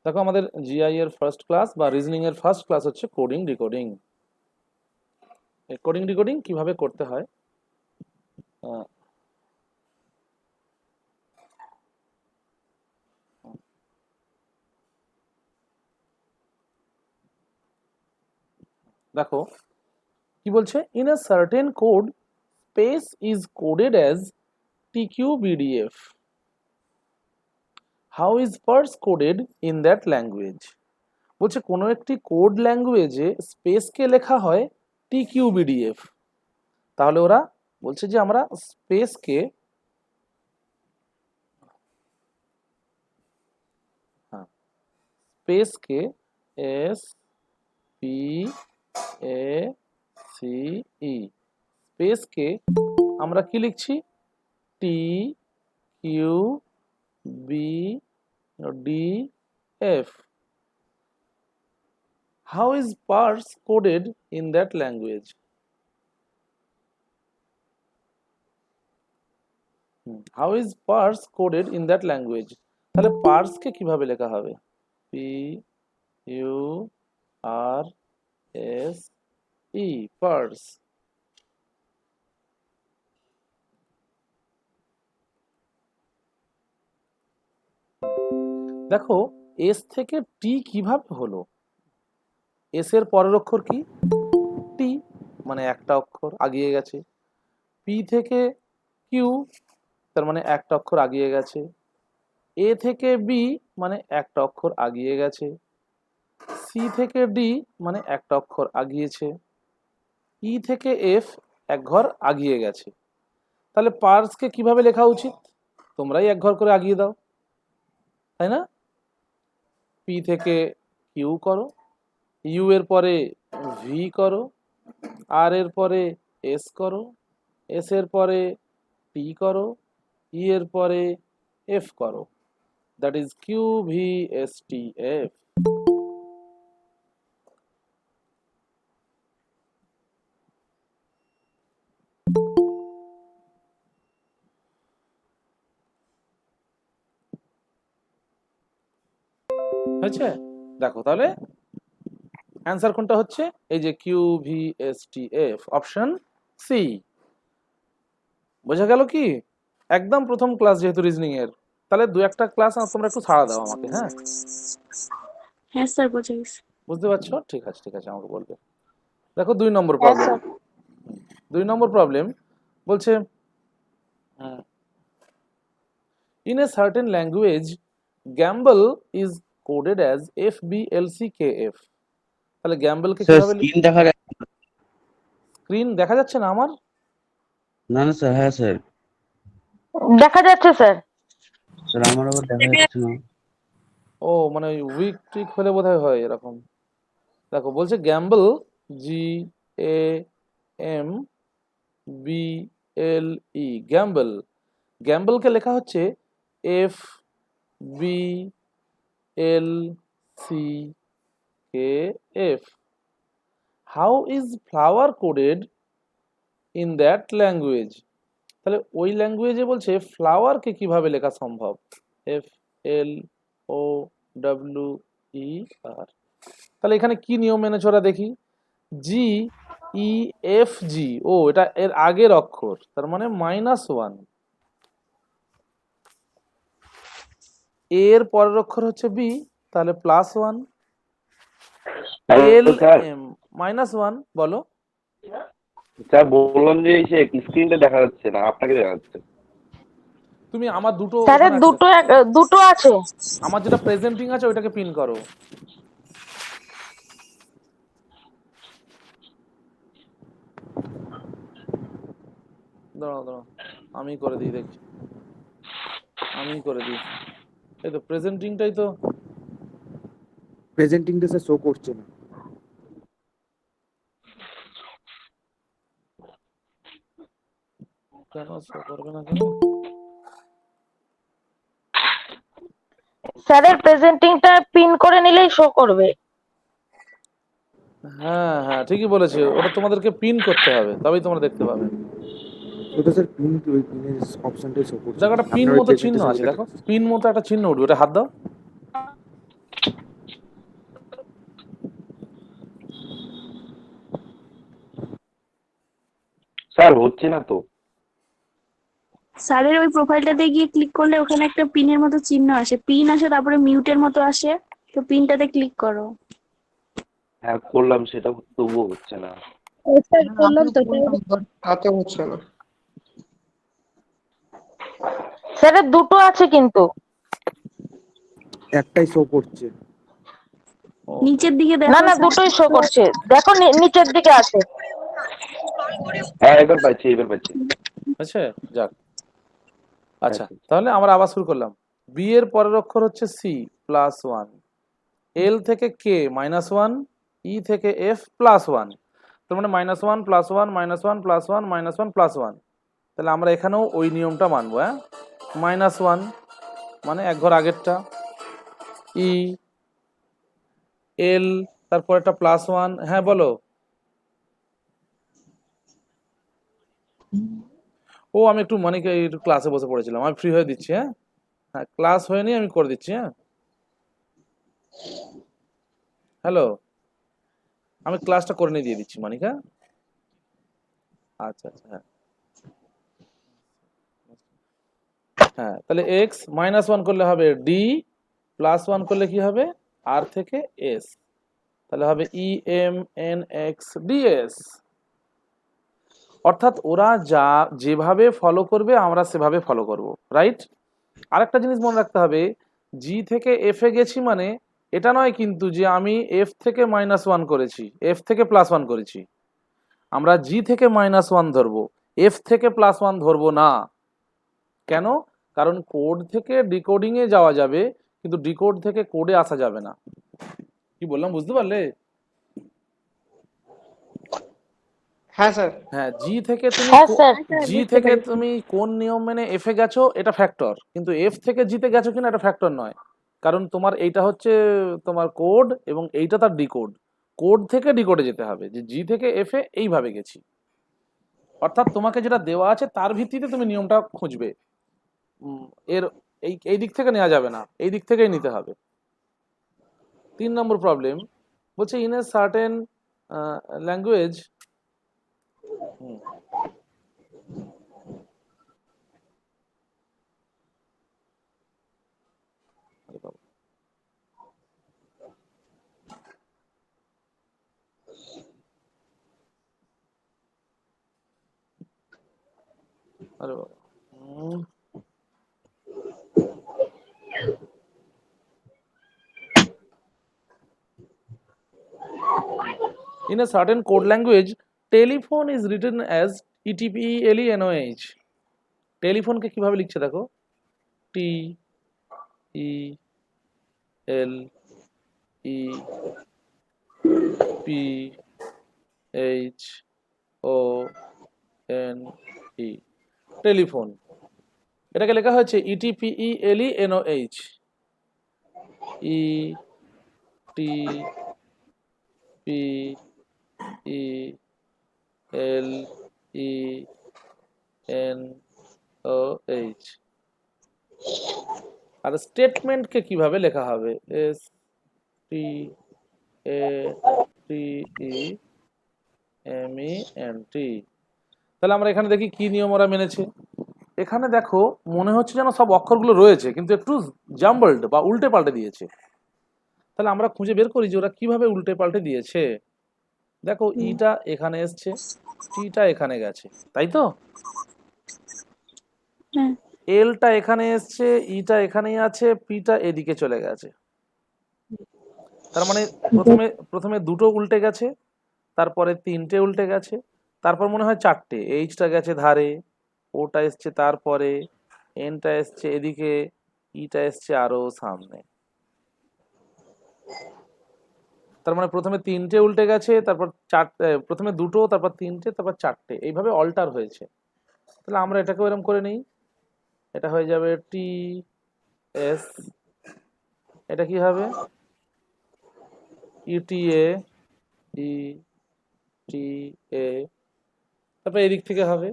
দেখো আমাদের জিআই এর ফার্স্ট ক্লাস বা রিজনিং এর ফার্স্ট ক্লাস হচ্ছে কোডিং ডিকোডিং। এই কোডিং ডিকোডিং কিভাবে করতে হয় আহ, দেখো কি বলছে, in a certain code space is coded as TQBDF, how is purse coded in that language. বলছে কোনো একটি কোড ল্যাঙ্গুয়েজে স্পেসকে লেখা হয় TQBDF। তাহলে ওরা বলছে যে আমরা স্পেসকে স্পেসকে SPACE স্পেসকে আমরা কি লিখছি TQBDF। How is parse coded in that language? How is parse coded in that language? তাহলে parse কে কিভাবে লেখা হবে? PURSE parse। দেখো এস থেকে টি কিভাবে হলো? এস এর পরের অক্ষর কি? টি, মানে একটা অক্ষর আগিয়ে গেছে। পি থেকে কিউ, তার মানে একটা অক্ষর আগিয়ে গেছে। এ থেকে বি, মানে একটা অক্ষর আগিয়ে গেছে। সি থেকে ডি, মানে একটা অক্ষর আগিয়েছে। ই থেকে এফ, এক ঘর আগিয়ে গেছে। তাহলে পার্সকে কিভাবে লেখা উচিত? তোমরাই এক ঘর করে আগিয়ে দাও, তাই না? পি থেকে কিউ করো, ইউ এর পরে ভি করো, আর এর পরে এস করো, এস এর পরে টি করো, ই এর পরে এফ করো। That is QVSTF। হয়েছে? দেখো তাহলে অ্যান্সার কোনটা হচ্ছে? এই যে QVSTF, অপশন সি। বোঝা গেল কি? একদম প্রথম ক্লাস যেহেতু রিজনিং এর, তাহলে দু একটা ক্লাস তোমরা একটু ছাড়া দাও আমাকে, হ্যাঁ? হ্যাঁ স্যার, বুঝে গেছি। বুঝতে পারছো? ঠিক আছে ঠিক আছে, আমাকে বলবে। দেখো 2 নম্বর হ্যাঁ প্রবলেম। স্যার। 2 নম্বর প্রবলেম বলছে, in a certain language gamble is coded as FBLCKF। তাহলে গ্যাম্বল কে স্যার কিভাবে স্ক্রিন দেখা যাচ্ছে না। স্ক্রিন দেখা যাচ্ছে না আমার? না না স্যার, হ্যাঁ স্যার। দেখা যাচ্ছে স্যার। স্যার আমার আবার দেখা যাচ্ছে না। ও মানে উইক টিক হলে বোধহয় হয় এরকম। দেখো বলছে গ্যাম্বল, GAMBLE, গ্যাম্বল। গ্যাম্বলকে লেখা হচ্ছে FBLCKF। How is flower coded in that language. তাহলে ওই ল্যাঙ্গুয়েজে বলছে ফ্লাওয়ারকে কিভাবে লেখা সম্ভব? FLOWER। তাহলে এখানে কি নিয়ম মেনেছে ওরা দেখি। GEFG, ও এটা এর আগের অক্ষর, তার মানে -1। এর পরের অক্ষর হচ্ছে বি, তাহলে +1। LM -1, বলো। স্যার বললাম যে এই স্ক্রিনটা দেখা যাচ্ছে না, আপনাকে দেখা যাচ্ছে। তুমি আমার দুটো স্যারের ওখানে আছে, দুটো আছে। আমার যেটা প্রেজেন্টিং আছে ওইটাকে পিন করো। দাঁড়াও দাঁড়াও, আমি করে দিই, দেখি আমি করে দিই। এই তো প্রেজেন্টিংটাই তো প্রেজেন্টিংটা স্যার শো করছে না। কেন শো করবে না কেন? স্যারের প্রেজেন্টিংটা পিন করে নিলেই শো করবে। হ্যাঁ হ্যাঁ ঠিকই বলেছে, ওটা তোমাদেরকে পিন করতে হবে, তবেই তোমরা দেখতে পাবে। ওটা স্যার পিন, ওই পিনের অপশনটাই শো করছে। দেখো একটা পিন মতো চিহ্ন আছে, দেখো পিন মতো একটা চিহ্ন উঠবে, ওটা হাত দাও। স্যার হচ্ছে না তো। স্যারের ওই প্রোফাইলটাতে গিয়ে ক্লিক করলে ওখানে একটা পিনের মতো চিহ্ন আসে, পিন আসে, তারপরে মিউটের মতো আসে, তো পিনটাতে ক্লিক করো। হ্যাঁ করলাম, সেটা তবুও হচ্ছে না। স্যার করলাম তো, তাতে হচ্ছে না। স্যারের দুটো আছে কিন্তু। একটাই শো করছে। ও, নিচের দিকে না দেখো না, স্যার। দুটোই শো করছে, দেখো নিচের দিকে আছে। হ্যাঁ এবার পাচ্ছি, এবার পাচ্ছি। আছে, যাক। আচ্ছা, আচ্ছা। তাহলে আমরা আবার শুরু করলাম। বি এর পরের অক্ষর হচ্ছে সি +1, এল থেকে কে -1, ই থেকে এফ +1। তার মানে -1 +1 -1 +1 -1 +1। তাহলে আমরা এখানেও ওই নিয়মটা মানবো। হ্যাঁ, -1 মানে এক ঘর আগেরটা, ই, এল, তারপর একটা +1। হ্যাঁ বলো। ও আমি একটু মনিকে একটু ক্লাসে বসে পড়েছিলাম, আমি ফ্রি হয়ে দিচ্ছি। হ্যাঁ হ্যাঁ, ক্লাস হয়ে নিয়ে আমি করে দিচ্ছি। হ্যাঁ, হ্যালো, আমি ক্লাসটা করে নিয়ে দিয়ে দিচ্ছি মনিকা। আচ্ছা আচ্ছা, হ্যাঁ হ্যাঁ, তাহলে এক্স -1 করলে হবে ডি, +1 করলে কি হবে আর থেকে এস, তাহলে হবে E M N X DS. অর্থাৎ ওরা যা যেভাবে ফলো করবে আমরা সেভাবে ফলো করব, রাইট? আরেকটা জিনিস মনে রাখতে হবে, জি থেকে এফ এ গেছি মানে এটা নয় কিন্তু যে আমি এফ থেকে -1 করেছি, এফ থেকে +1 করেছি। আমরা জি থেকে -1 ধরবো, এফ থেকে +1 ধরবো না। কেন? কারণ কোড থেকে ডিকোডিং এ যাওয়া যাবে, কিন্তু ডিকোড থেকে কোডে আসা যাবে না। কি বললাম বুঝতে পারলে? হ্যাঁ স্যার। হ্যাঁ, জি থেকে তুমি হ্যাঁ স্যার। জি থেকে তুমি কোন নিয়ম মেনে এফে গেছো এটা ফ্যাক্টর, কিন্তু এফ থেকে জিতে গেছো কিনা এটা ফ্যাক্টর নয়। কারণ তোমার এইটা হচ্ছে তোমার কোড এবং এইটা তার ডিকোড। কোড থেকে ডিকোডে যেতে হবে, যে জি থেকে এফে এইভাবে গেছি। অর্থাৎ তোমাকে যেটা দেওয়া আছে তার ভিত্তিতে তুমি নিয়মটা খুঁজবে। উম, এর এই দিক থেকে নেওয়া যাবে না, এই দিক থেকেই নিতে হবে। 3 নম্বর প্রবলেম বলছে ইন এ সার্টেন ল্যাঙ্গুয়েজ। আরে বাবা। In a certain code language, telephone is written as ETPELENOH. Telephone কে কিভাবে লিখছে দেখো, T E L E P H O N E, telephone. এটাকে লেখা হয়েছে ETPELENOH, E T P E L E N O H. আর স্টেটমেন্টকে কিভাবে লেখা হবে, S T A T E M E N T. তাহলে আমরা এখানে দেখি কি নিয়ম ওরা মেনেছে। এখানে দেখো মনে হচ্ছে যেন সব অক্ষরগুলো রয়েছে কিন্তু একটু জাম্বলড বা উল্টে পাল্টে দিয়েছে। তাহলে আমরা খুঁজে বের করি যে ওরা কিভাবে উল্টে পাল্টে দিয়েছে। দেখো ইটা এখানে এসছে, টিটা এখানে গেছে, তাই তো? হ্যাঁ। এলটা এখানে এসছে, ইটা এখানেই আছে, পিটা এদিকে চলে গেছে। তার মানে প্রথমে প্রথমে দুটো উল্টে গেছে, তারপরে তিনটে উল্টে গেছে, তারপর মনে হয় চারটে, এইচটা গেছে ধারে, ওটা এসছে তারপরে, এনটা এসছে এদিকে, ইটা এসছে আরো সামনে। তার মানে প্রথমে তিনটে উল্টে গেছে, তারপর চারটে, প্রথমে দুটো, তারপর তিনটে, তারপর চারটে, এইভাবে অল্টার হয়েছে। তাহলে আমরা এটাকেও এরকম করে নিই, এটা হয়ে যাবে টি এস, এটা কি হবে ইটিএ ই টি এ, তারপর এদিক থেকে হবে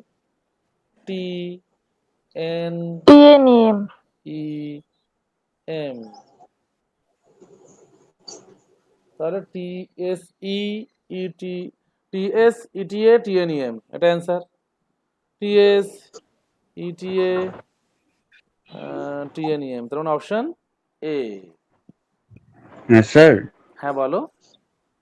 T N T N M. E M, তাহলে T S E E T, T S E T A T N E M, এটা অ্যান্সার। T S, ETE, টিএনইএম। তার মানে অপশন এ। হ্যাঁ স্যার। হ্যাঁ বলো।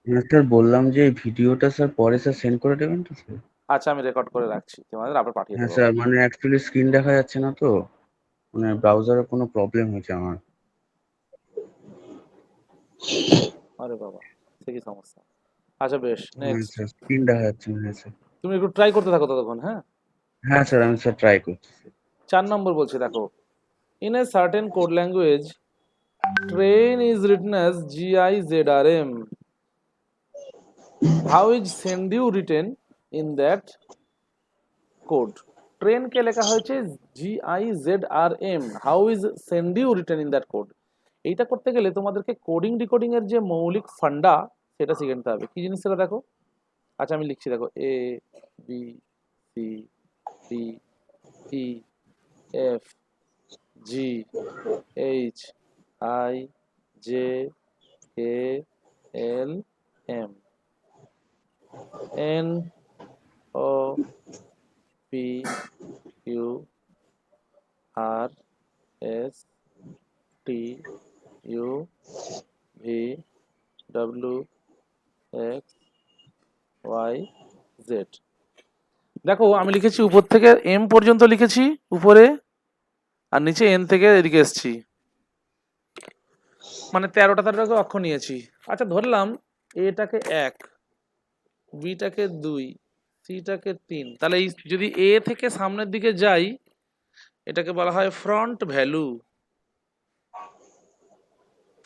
হ্যাঁ স্যার, বললাম যে এই ভিডিওটা স্যার পরে স্যার সেন্ড করে দেবেন তো স্যার? আচ্ছা আমি রেকর্ড করে রাখছি, তোমাদের আবার পাঠিয়ে হ্যাঁ দেবো। স্যার, মানে অ্যাকচুয়ালি স্ক্রিন দেখা যাচ্ছে না তো, মানে ব্রাউজারে কোনো প্রবলেম হয়েছে আমার। আরে বাবা, সে কি সমস্যা। আচ্ছা বেশ, হ্যাঁ নেক্সট। স্যার, স্ক্রিন দেখা যাচ্ছে না। হ্যাঁ স্যার। তুমি একটু ট্রাই করতে থাকো ততক্ষণ। হ্যাঁ, হ্যাঁ স্যার, আমি স্যার ট্রাই করছি স্যার। 4 নম্বর বলছে, দেখো, in a certain code language train is written as GIZRM, how is send you written in that code. ট্রেনকে লেখা হয়েছে GIZRM, how is send you written in that code. এইটা করতে গেলে তোমাদেরকে কোডিং ডিকোডিং এর যে মৌলিক ফান্ডা সেটা শিখে নিতে হবে। কি জিনিস সেটা দেখো। আচ্ছা আমি লিখছি, দেখো, ABCDEFGHIJKLM NOPQRSTUVWXYZ। দেখো আমি লিখেছি উপর থেকে এম পর্যন্ত লিখেছি উপরে, আর নিচে এন থেকে এদিকে এসছি, মানে 13টা অক্ষর নিয়েছি। আচ্ছা ধরলাম এটাকে 1, বিটাকে 2, সিটাকে 3, তাহলে এই যদি এ থেকে সামনের দিকে যাই এটাকে বলা হয় ফ্রন্ট ভ্যালু।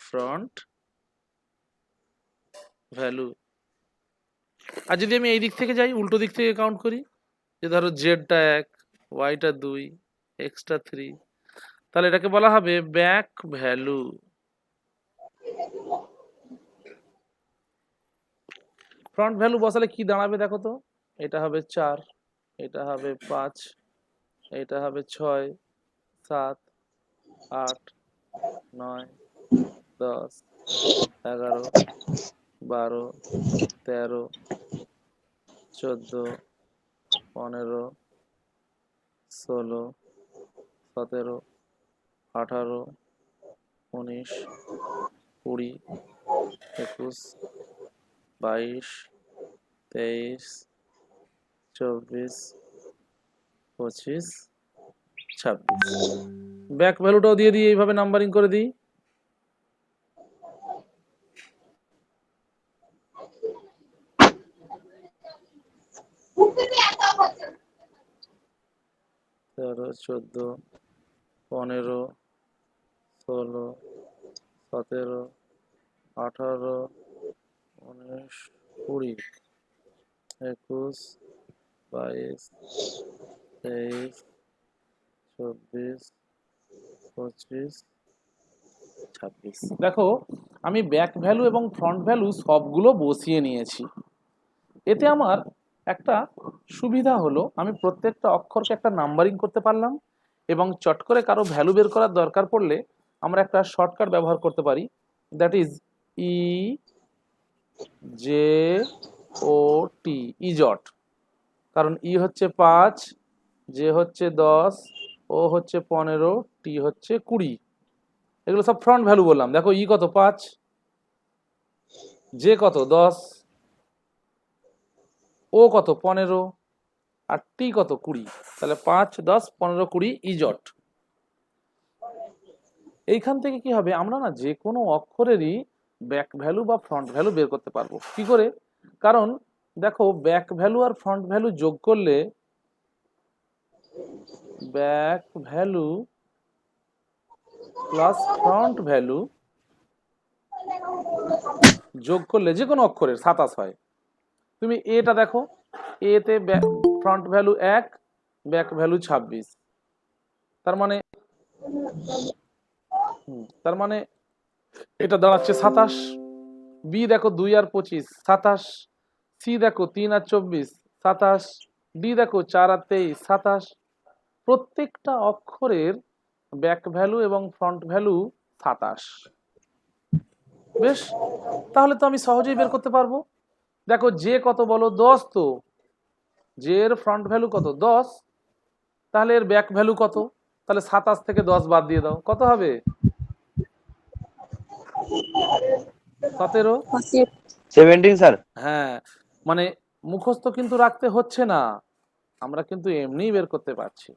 Front value. আর যদি আমি এই দিক থেকে যাই, উল্টো দিক থেকে কাউন্ট করি, যে ধরো জেডটা 1, ওয়াইটা 2, এক্সটা 3, তাহলে এটাকে বলা হবে ব্যাক ভ্যালু। ফ্রন্ট ভ্যালু বসালে কি দাঁড়াবে দেখো তো, এটা হবে 4, এটা হবে 5, এটা হবে 6, 7, 8, 9, 10, 11, 12, 13, 14, 15, 16, 17, 18, 19, 20, 21, 22, 23, 24, 25, 26। ব্যাক ভ্যালুটাও দিয়ে দিই, এইভাবে নাম্বারিং করে দিই। তেরো, 14, 15, 16, 17, 18, 19, 20, 21, 22, 23, 24, 25, 26। দেখো আমি ব্যাক ভ্যালু এবং ফ্রন্ট ভ্যালু সবগুলো বসিয়ে নিয়েছি। এতে আমার একটা সুবিধা হলো, আমি প্রত্যেকটা অক্ষরকে একটা নাম্বারিং করতে পারলাম, এবং চট করে কারো ভ্যালু বের করার দরকার পড়লে আমরা একটা শর্টকাট ব্যবহার করতে পারি, দ্যাট ইজ EJOT, ইজট। কারণ ই হচ্ছে 5, জে হচ্ছে 10, ও হচ্ছে 15, টি হচ্ছে 20। এগুলো সব ফ্রন্ট ভ্যালু বললাম। দেখো ই কত 5, জে কত 10, ও কত 15, আর টি কত 20। তাহলে 5, 10, 15, 20 ইজট। এইখান থেকে কি হবে, আমরা না যে কোনো অক্ষরেরই ব্যাক ভ্যালু বা ফ্রন্ট ভ্যালু বের করতে পারবো। কি করে? কারণ দেখো ব্যাক ভ্যালু আর ফ্রন্ট ভ্যালু যোগ করলে, back value plus front value যোগ করলে যে কোনো অক্ষরের 27 হয়। তুমি এটা দেখো, এতে ফ্রন্ট ভ্যালু 1, ব্যাক ভ্যালু 26, তার মানে এটা দাঁড়াচ্ছে 27। বি দেখো 2 আর 25, 27। সি দেখো 3 আর 24, 27। ডি দেখো 4 আর 23, 27। প্রত্যেকটা অক্ষরের ব্যাক ভ্যালু এবং ফ্রন্ট ভ্যালু 27। বেশ, তাহলে তো আমি সহজেই বের করতে পারবো। দেখো জে কত বলো, 10। তো জে এর ফ্রন্ট ভ্যালু কত 10, তাহলে এর ব্যাক ভ্যালু কত? তাহলে 27 থেকে 10 বাদ দিয়ে দাও, কত হবে? 17। 17 স্যার। হ্যাঁ, মানে মুখস্থ কিন্তু রাখতে হচ্ছে না, আমরা কিন্তু এমনিই বের করতে পারছি।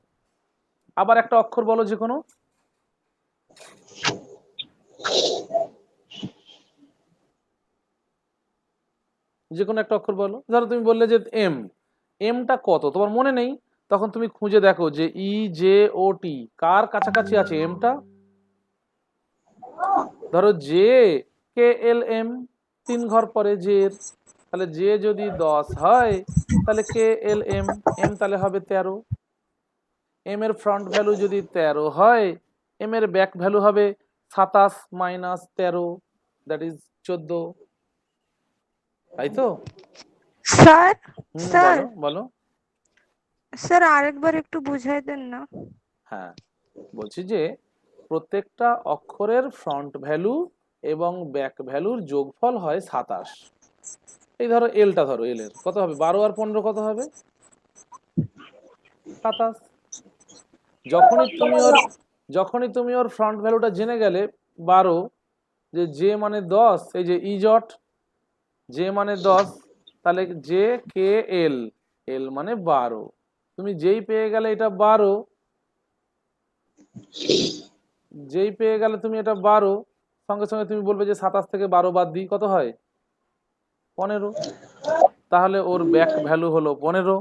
আবার একটা অক্ষর বলো যে কোনো, যে কোনো একটা অক্ষর বলো। ধরো তুমি বললে যে এম, এমটা কত তোমার মনে নেই, তখন তুমি খুঁজে দেখো যে ই জে ও টি কার কাছাকাছি আছে এমটা। ধরো জে কে এল এম, 3 ঘর পরে জে এর, তাহলে জে যদি 10 হয় তাহলে কে এল এম, এম তাহলে হবে 13। এম এর ফ্রন্ট ভ্যালু যদি 13 হয়, এম এর ব্যাক ভ্যালু হবে 27 মাইনাস 13, দ্যাট ইজ 14, তাই তো? স্যার স্যার বলো বলো। স্যার আরেকবার একটু বুঝাই দেন না। হ্যাঁ, বলছি যে প্রত্যেকটা অক্ষরের ফ্রন্ট ভ্যালু এবং ব্যাক ভ্যালুর যোগফল হয় 27। এই ধরো এলটা, ধরো এল এর কত হবে? 12 আর 15 কত হবে? 27। যখনই তুমি ওর ফ্রন্ট ভ্যালুটা জেনে গেলে 12, যে জে মানে 10, এই যে ইজট জে মানে 10, তাহলে জে কে এল, এল মানে 12, তুমি যেই পেয়ে গেলে এটা 12, যেই পেয়ে গেলে তুমি এটা 12, সঙ্গে সঙ্গে তুমি বলবে যে 27 থেকে 12 বাদ দিই, কত হয়? 15। তাহলে ওর ব্যাক ভ্যালু হলো 15।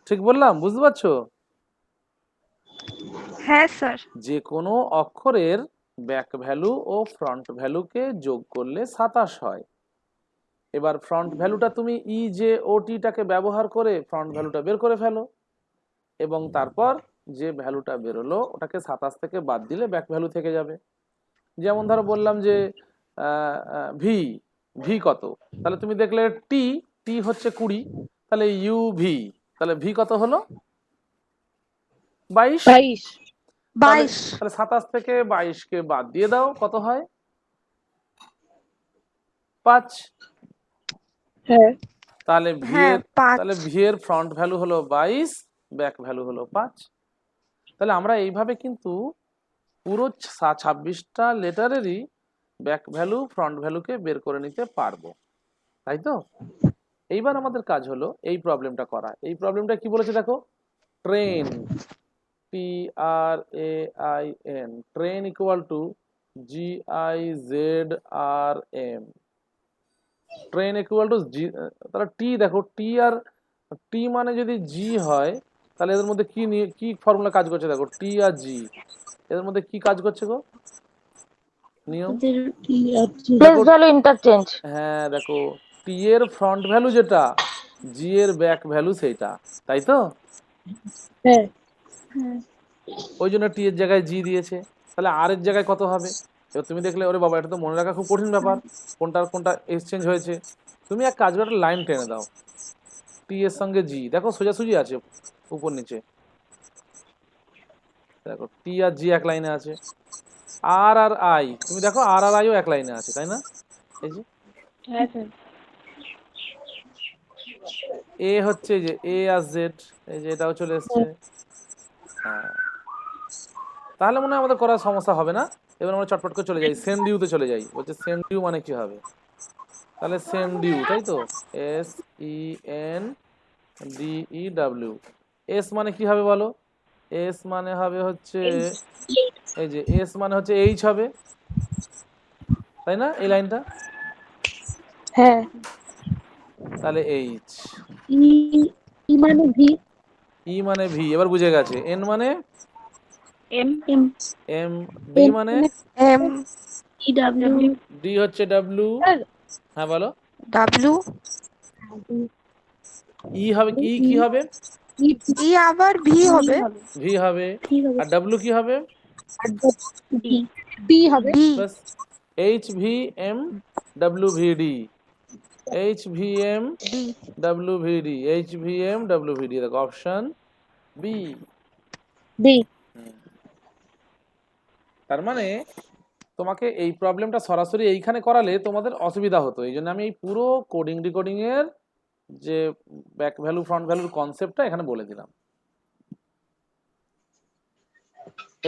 ঠিক বললাম? বুঝতে পারছো? হ্যাঁ স্যার। যে কোনো অক্ষরের ব্যাক ভ্যালু ও ফ্রন্ট ভ্যালুকে যোগ করলে 27 হয়। এবার ফ্রন্ট ভ্যালুটা তুমি ই জে ও টিটাকে ব্যবহার করে ফ্রন্ট ভ্যালুটা বের করে ফেলো, এবং তারপর যে ভ্যালুটা বেরোলো ওটাকে 27 থেকে বাদ দিলে ব্যাক ভ্যালু থেকে যাবে। যেমন ধরো বললাম যে ভি, ভি কত? তাহলে তুমি দেখলে টি, টি হচ্ছে 20, তাহলে ইউ ভি, তাহলে ভি কত হলো? 22। 22। তাহলে 27 থেকে 22 কে বাদ দিয়ে দাও, কত হয়? 5। হ্যাঁ তাহলে ভি হ্যাঁ এর, 5। তাহলে ভি এর ফ্রন্ট ভ্যালু হলো 22, ব্যাক ভ্যালু হলো 5। তাহলে আমরা এইভাবে কিন্তু পুরো 26টা লেটারেরই ব্যাক ভ্যালু ফ্রন্ট ভ্যালুকে বের করে নিতে পারবো, তাই তো? এইবার আমাদের কাজ হলো এই প্রবলেমটা করা। এই প্রবলেমটা কি বলেছে দেখো, train, T R A I N, train equal to G I Z R M, train equal to G. তাহলে টি দেখো, টি আর টি মানে যদি জি হয়, তাহলে এদের মধ্যে কি নিয়ে কি ফর্মুলা কাজ করছে দেখো, টি আর জি এদের মধ্যে কি কাজ করছে গো? নিয়ম। Place value interchange. হ্যাঁ দেখো, টি এর ফ্রন্ট ভ্যালু যেটা, জি এর ব্যাক ভ্যালু সেইটা, তাই তো? হ্যাঁ ওই জন্য টি এর জায়গায় জি দিয়েছে। তাহলে আর এর জায়গায় কত হবে? এবার তুমি দেখলে ওরে বাবা, এটা তো মনে রাখা খুব কঠিন ব্যাপার, কোনটার কোনটা এক্সচেঞ্জ হয়েছে। তুমি এক কাজ করে লাইন টেনে দাও, টি এর সঙ্গে জি, দেখো সোজাসুজি আছে উপর নিচে, দেখো টি আর জি এক লাইনে আছে। আর আর আই, তুমি দেখো আর আর আইও এক লাইনে আছে, তাই না? এই যে হ্যাঁ স্যার। এ হচ্ছে যে এ আর জেড, এই যে এটাও চলে এসছে। হ্যাঁ, তাহলে মনে হয় আমাদের করার সমস্যা হবে না। এবার আমরা চটপট করে চলে যাই, সেম ডিউতে চলে যাই। বলছে সেম ডিউ মানে কি হবে? তাহলে সেম ডিউ, তাই তো, S E N D E W. S মানে কি হবে বলো? এস মানে হবে হচ্ছে, এই যে এস মানে হচ্ছে এইচ হবে, তাই না? এই লাইনটা, হ্যাঁ। তাহলে এইচ। ই মানে ভি, ই মানে ভি, এবার বুঝে গেছে। এন মানে এম এম এম, ডি মানে এম ই ডাব্লিউ, ডি হচ্ছে ডাব্লিউ। হ্যাঁ বলো। ডাব্লিউ। ই হবে, ই কি হবে? ই আবার ভি হবে। ভি হবে। আর ডাব্লিউ কি হবে? ডি, বি হবে। বাস, H V M W V D, H V M D. W V D, H V M W V D, দেখো অপশন বি। বি। তার মানে তোমাকে এই প্রবলেমটা সরাসরি এইখানে করালে তোমাদের অসুবিধা হতো, এই জন্য আমি এই পুরো কোডিং ডিকোডিং এর যে ব্যাক ভ্যালু ফ্রন্ট ভ্যালুর কনসেপ্টটা এখানে বলে দিলাম।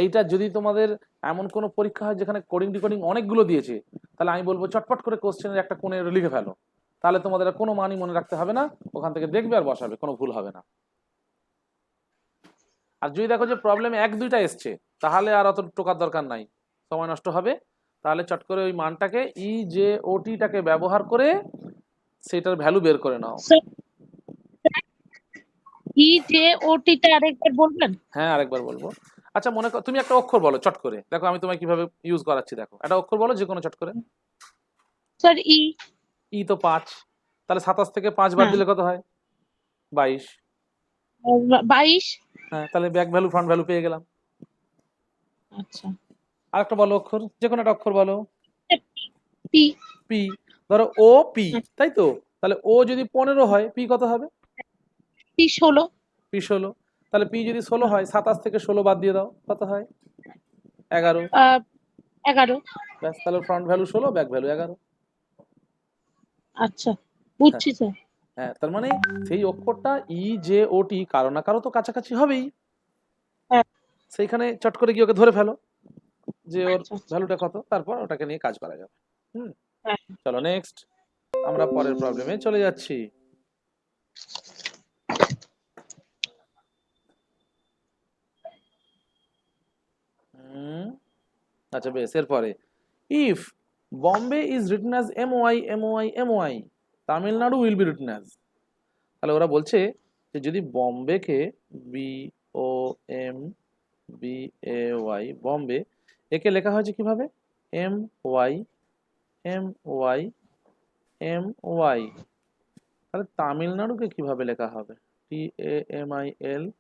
এইটা যদি তোমাদের এমন কোনো পরীক্ষা হয় যেখানে কোডিং ডিকোডিং অনেকগুলো দিয়েছে, তাহলে আমি বলবো চটপট করে কোশ্চেনের একটা কোণে লিখে ফেলো, তাহলে তোমাদের আর কোনো মানই মনে রাখতে হবে না, ওখান থেকে দেখবে আর বসাবে, কোনো ভুল হবে না। আর যদি দেখো যে প্রবলেম 1-2টা এসছে, তাহলে আর অত টোকার দরকার নাই, সময় নষ্ট হবে। তাহলে চট করে ওই মানটাকে EJOT-টাকে ব্যবহার করে সেটার ভ্যালু বের করে নাও। EJOT-টা আরেকবার বলবেন? হ্যাঁ, আরেকবার বলবো। আচ্ছা, মনে কর তুমি একটা অক্ষর বলো চট করে, দেখো আমি তোমায় কিভাবে ইউজ করাচ্ছি। দেখো একটা অক্ষর বলো যে কোনো চট করে। স্যার ই তো 5, তাহলে 27 থেকে 5 বাদ দিলে কত হয়? 22। 22। হ্যাঁ, তাহলে ব্যাক ভ্যালু ফ্রন্ট ভ্যালু পেয়ে গেলাম। আচ্ছা, আরেকটা বলো অক্ষর, যে কোনো একটা অক্ষর বলো। পি। পি, ধরো ও পি, তাই তো? তাহলে ও যদি 15 হয়, পি কত হবে? পি 16। পি 16। তাহলে পি যদি 16 হয়, 27 থেকে 16 বাদ দিয়ে দাও, কত হয়? 11। 11। ব্যাস, তাহলে ফ্রন্ট ভ্যালু 16, ব্যাক ভ্যালু 11। আচ্ছা, বুঝছি স্যার। হ্যাঁ, তার মানে সেই অক্ষরটা EJOT কারো না কারো তো কাছাকাছি হবেই। হ্যাঁ। সেইখানে চট করে গিয়ে ওকে ধরে ফেলো যে ওর আচ্ছা, আচ্ছা। ভ্যালুটা কত, তারপর ওটাকে নিয়ে কাজ করা যাবে। হ্যাঁ। চলো নেক্সট, আমরা পরের প্রবলেমে চলে যাচ্ছি। আচ্ছা বেশ, এরপরে if Bombay is written as MOI, Tamil Nadu will be written as. তাহলে ওরা বলছে যে যদি বম্বেকে BOMBAY, বম্বে, একে লেখা হয়েছে কিভাবে? MY, তাহলে তামিলনাড়ুকে কিভাবে লেখা হবে? TAMILNADU।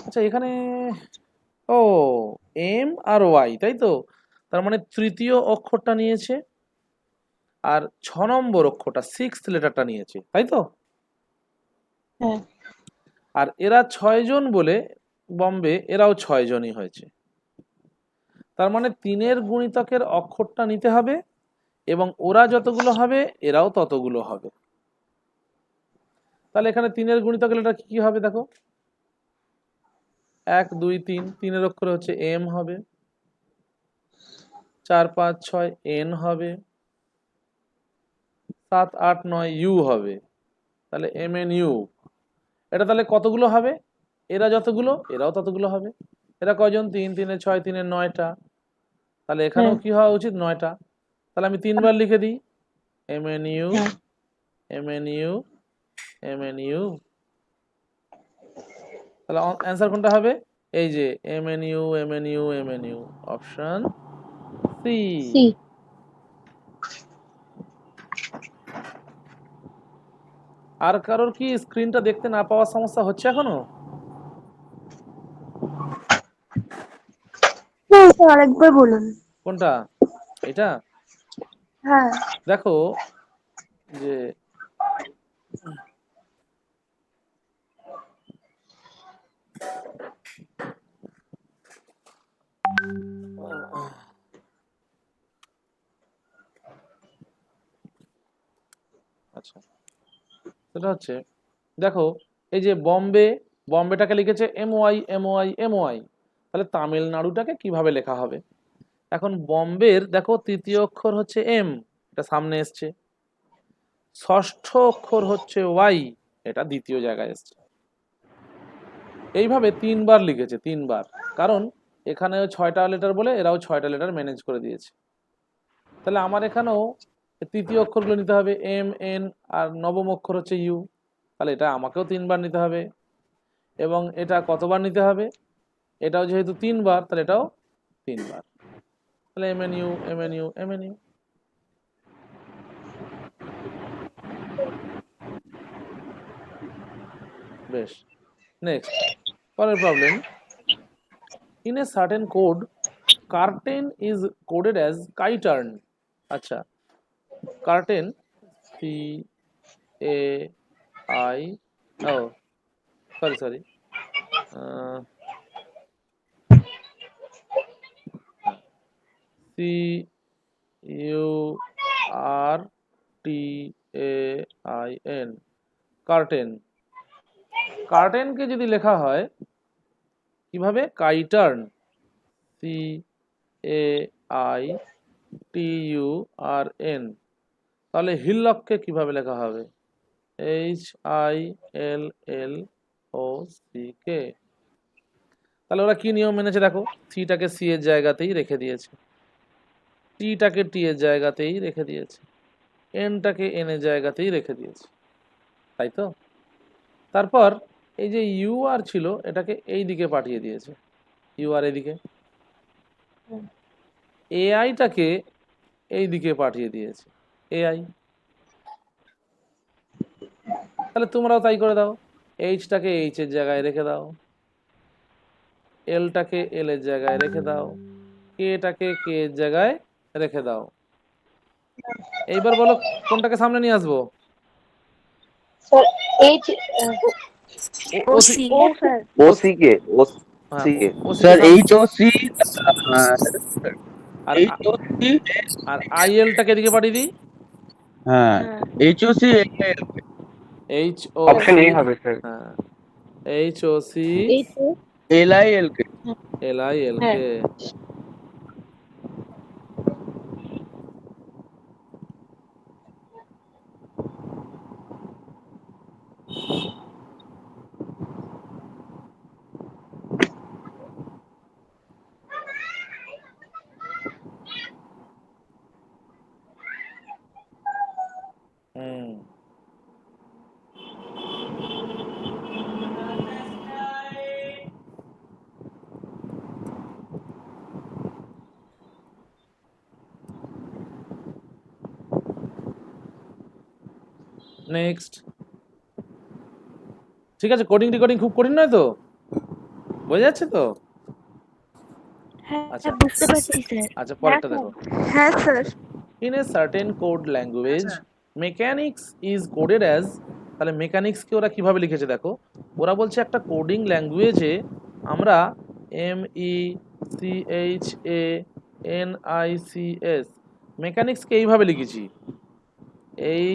আচ্ছা, এখানে ও এম আর ওয়াই, তাই তো? তার মানে তৃতীয় অক্ষরটা নিয়েছে আর 6 নম্বর অক্ষরটা 6th লেটারটা নিয়েছে, তাই তো? হ্যাঁ। আর এরা 6 জন বলে বম্বে, এরাও 6 জনই হয়েছে। তার মানে 3-এর গুণিতকের অক্ষরটা নিতে হবে এবং ওরা যতগুলো হবে এরাও ততগুলো হবে। তাহলে এখানে 3-এর গুণিতকের লেটার কি কি হবে দেখো? 1 2 3, 3-এর অক্ষর হচ্ছে এম হবে, 4 5 6 এন হবে, 7 8 9 ইউ হবে, তাহলে MNU। এটা তাহলে কতগুলো হবে? এরা যতগুলো এরাও ততগুলো হবে। এরা কয়জন? 3 3 6 3 9টা, তাহলে এখানেও কি হওয়া উচিত? 9টা। তাহলে আমি 3বার লিখে দিই, MNU MNU MNU। তাহলে অ্যান্সার কোনটা হবে? এই যে MNU MNU MNU, option C. আর কারোর কি স্ক্রিনটা দেখতে না পাওয়ার সমস্যা হচ্ছে এখনো? স্যার আরেকবার বলুন। কোনটা? এটা? হ্যাঁ। দেখো যে আচ্ছা, সেটা হচ্ছে দেখো এই যে বম্বে, বম্বেটাকে লিখেছে MY, তাহলে তামিলনাড়ুটাকে কিভাবে লেখা হবে? এখন বম্বের দেখো তৃতীয় অক্ষর হচ্ছে এম, এটা সামনে এসছে। ষষ্ঠ অক্ষর হচ্ছে ওয়াই, এটা দ্বিতীয় জায়গায় এসছে। এইভাবে 3বার লিখেছে, 3বার, কারণ এখানেও 6টা লেটার বলে এরাও 6টা লেটার ম্যানেজ করে দিয়েছে। তাহলে আমার এখানেও তৃতীয় অক্ষরগুলো নিতে হবে MN, আর নবম অক্ষর হচ্ছে ইউ, তাহলে এটা আমাকেও 3বার নিতে হবে। এবং এটা কতবার নিতে হবে? এটাও যেহেতু 3বার, তাহলে এটাও 3বার। তাহলে MNU MNU MNU। বেশ, নেক্সট, পরের প্রবলেম। In a certain code, curtain is coded as কাইটার্ন। আচ্ছা, curtain CAI, oh sorry, CURTAIN, curtain. কার্টেনকে যদি লেখা হয় কিভাবে? কাইটার্ন, CAITURN। তাহলে হিললককে কিভাবে লেখা হবে? HILLOCK। তাহলে ওরা কি নিয়ম মেনেছে দেখো, সিটাকে সি এর জায়গাতেই রেখে দিয়েছে, টিটাকে টি এর জায়গাতেই রেখে দিয়েছে, এনটাকে এন এর জায়গাতেই রেখে দিয়েছে, তাই তো? তারপর এই যে ইউ আর ছিল এটাকে এই দিকে পাঠিয়ে দিয়েছে, ইউ আর এদিকে, এআইটাকে এই দিকে পাঠিয়ে দিয়েছে, এআই। তাহলে তোমরাও তাই করে দাও, এইচটাকে এইচ এর জায়গায় রেখে দাও, এলটাকে এল এর জায়গায় রেখে দাও, কেটাকে কে এর জায়গায় রেখে দাও। এইবার বলো কোনটাকে সামনে নিয়ে আসবো? Sir H O C. Sir হ্যাঁ, ওসিকে স্যার HOC আর HOC আর আইএলটাকে এদিকে পাঠিয়ে দিই, হ্যাঁ HOC এইচ ও অপশন এই হবে স্যার। হ্যাঁ, HOC এইচ LILK। LIL হ্যাঁ। কে। হুম, নেক্সট। ঠিক আছে, কোডিং রেকর্ডিং খুব কঠিন নয় তো, বোঝা যাচ্ছে তো? হ্যাঁ আচ্ছা বুঝতে পারছি স্যার। আচ্ছা, পরেরটা দেখো। হ্যাঁ sir. In a certain code language, mechanics is coded as, তাহলে মেকানিক্সকে ওরা কিভাবে লিখেছে দেখো, ওরা বলছে একটা কোডিং ল্যাঙ্গুয়েজে আমরা MECHANICS মেকানিক্সকে এইভাবে লিখেছি,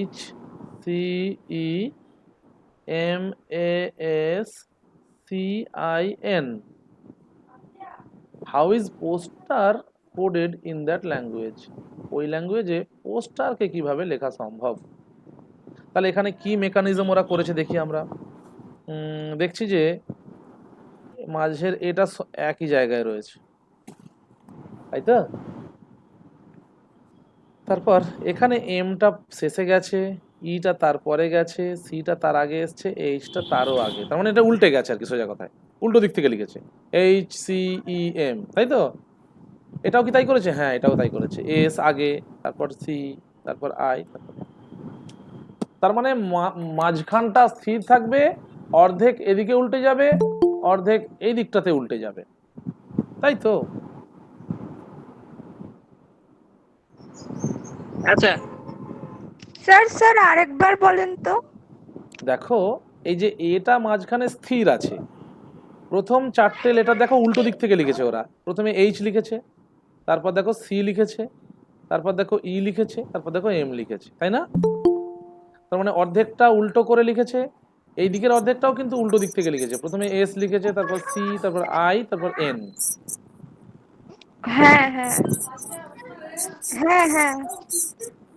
HCEMASCIN। How is poster coded in that language, ওই ল্যাঙ্গুয়েজে পোস্টারকে কিভাবে লেখা সম্ভব। তাহলে এখানে কি মেকানিজম ওরা করেছে দেখি আমরা। দেখছি যে মাঝের এটা একই জায়গায় রয়েছে, তাই তো? তারপর এখানে এমটা শেষে গেছে, ইটা তারপরে গেছে, সিটা তার আগে এসছে, এইচটা তারও আগে, তার মানে এটা উল্টে গেছে আর কি, সোজা কথায় উল্টো দিক থেকে লিখেছে, HCEM, তাই তো? এটাও কি তাই করেছে? হ্যাঁ, এটাও তাই করেছে, এস আগে, তারপর সি, তারপর আই, তার মানে মাঝখানটা স্থির থাকবে, অর্ধেক এদিকে উল্টে যাবে, অর্ধেক এই দিকটাতে উল্টে যাবে, তাই তো? আচ্ছা স্যার আরেকবার বলেন তো। দেখো এই যে এটা মাঝখানে স্থির আছে, প্রথম চারটে লেটার দেখো উল্টো দিক থেকে লিখেছে ওরা, প্রথমে এইচ লিখেছে, তারপর দেখো সি লিখেছে, তারপর দেখো ই লিখেছে, তারপর দেখো এম লিখেছে, তাই না? তার মানে অর্ধেকটা উল্টো করে লিখেছে, এই দিকের অর্ধেকটাও কিন্তু উল্টো দিক থেকে লিখেছে, প্রথমে এস লিখেছে, তারপর সি, তারপর আই, তারপর এন। হ্যাঁ হ্যাঁ হ্যাঁ হ্যাঁ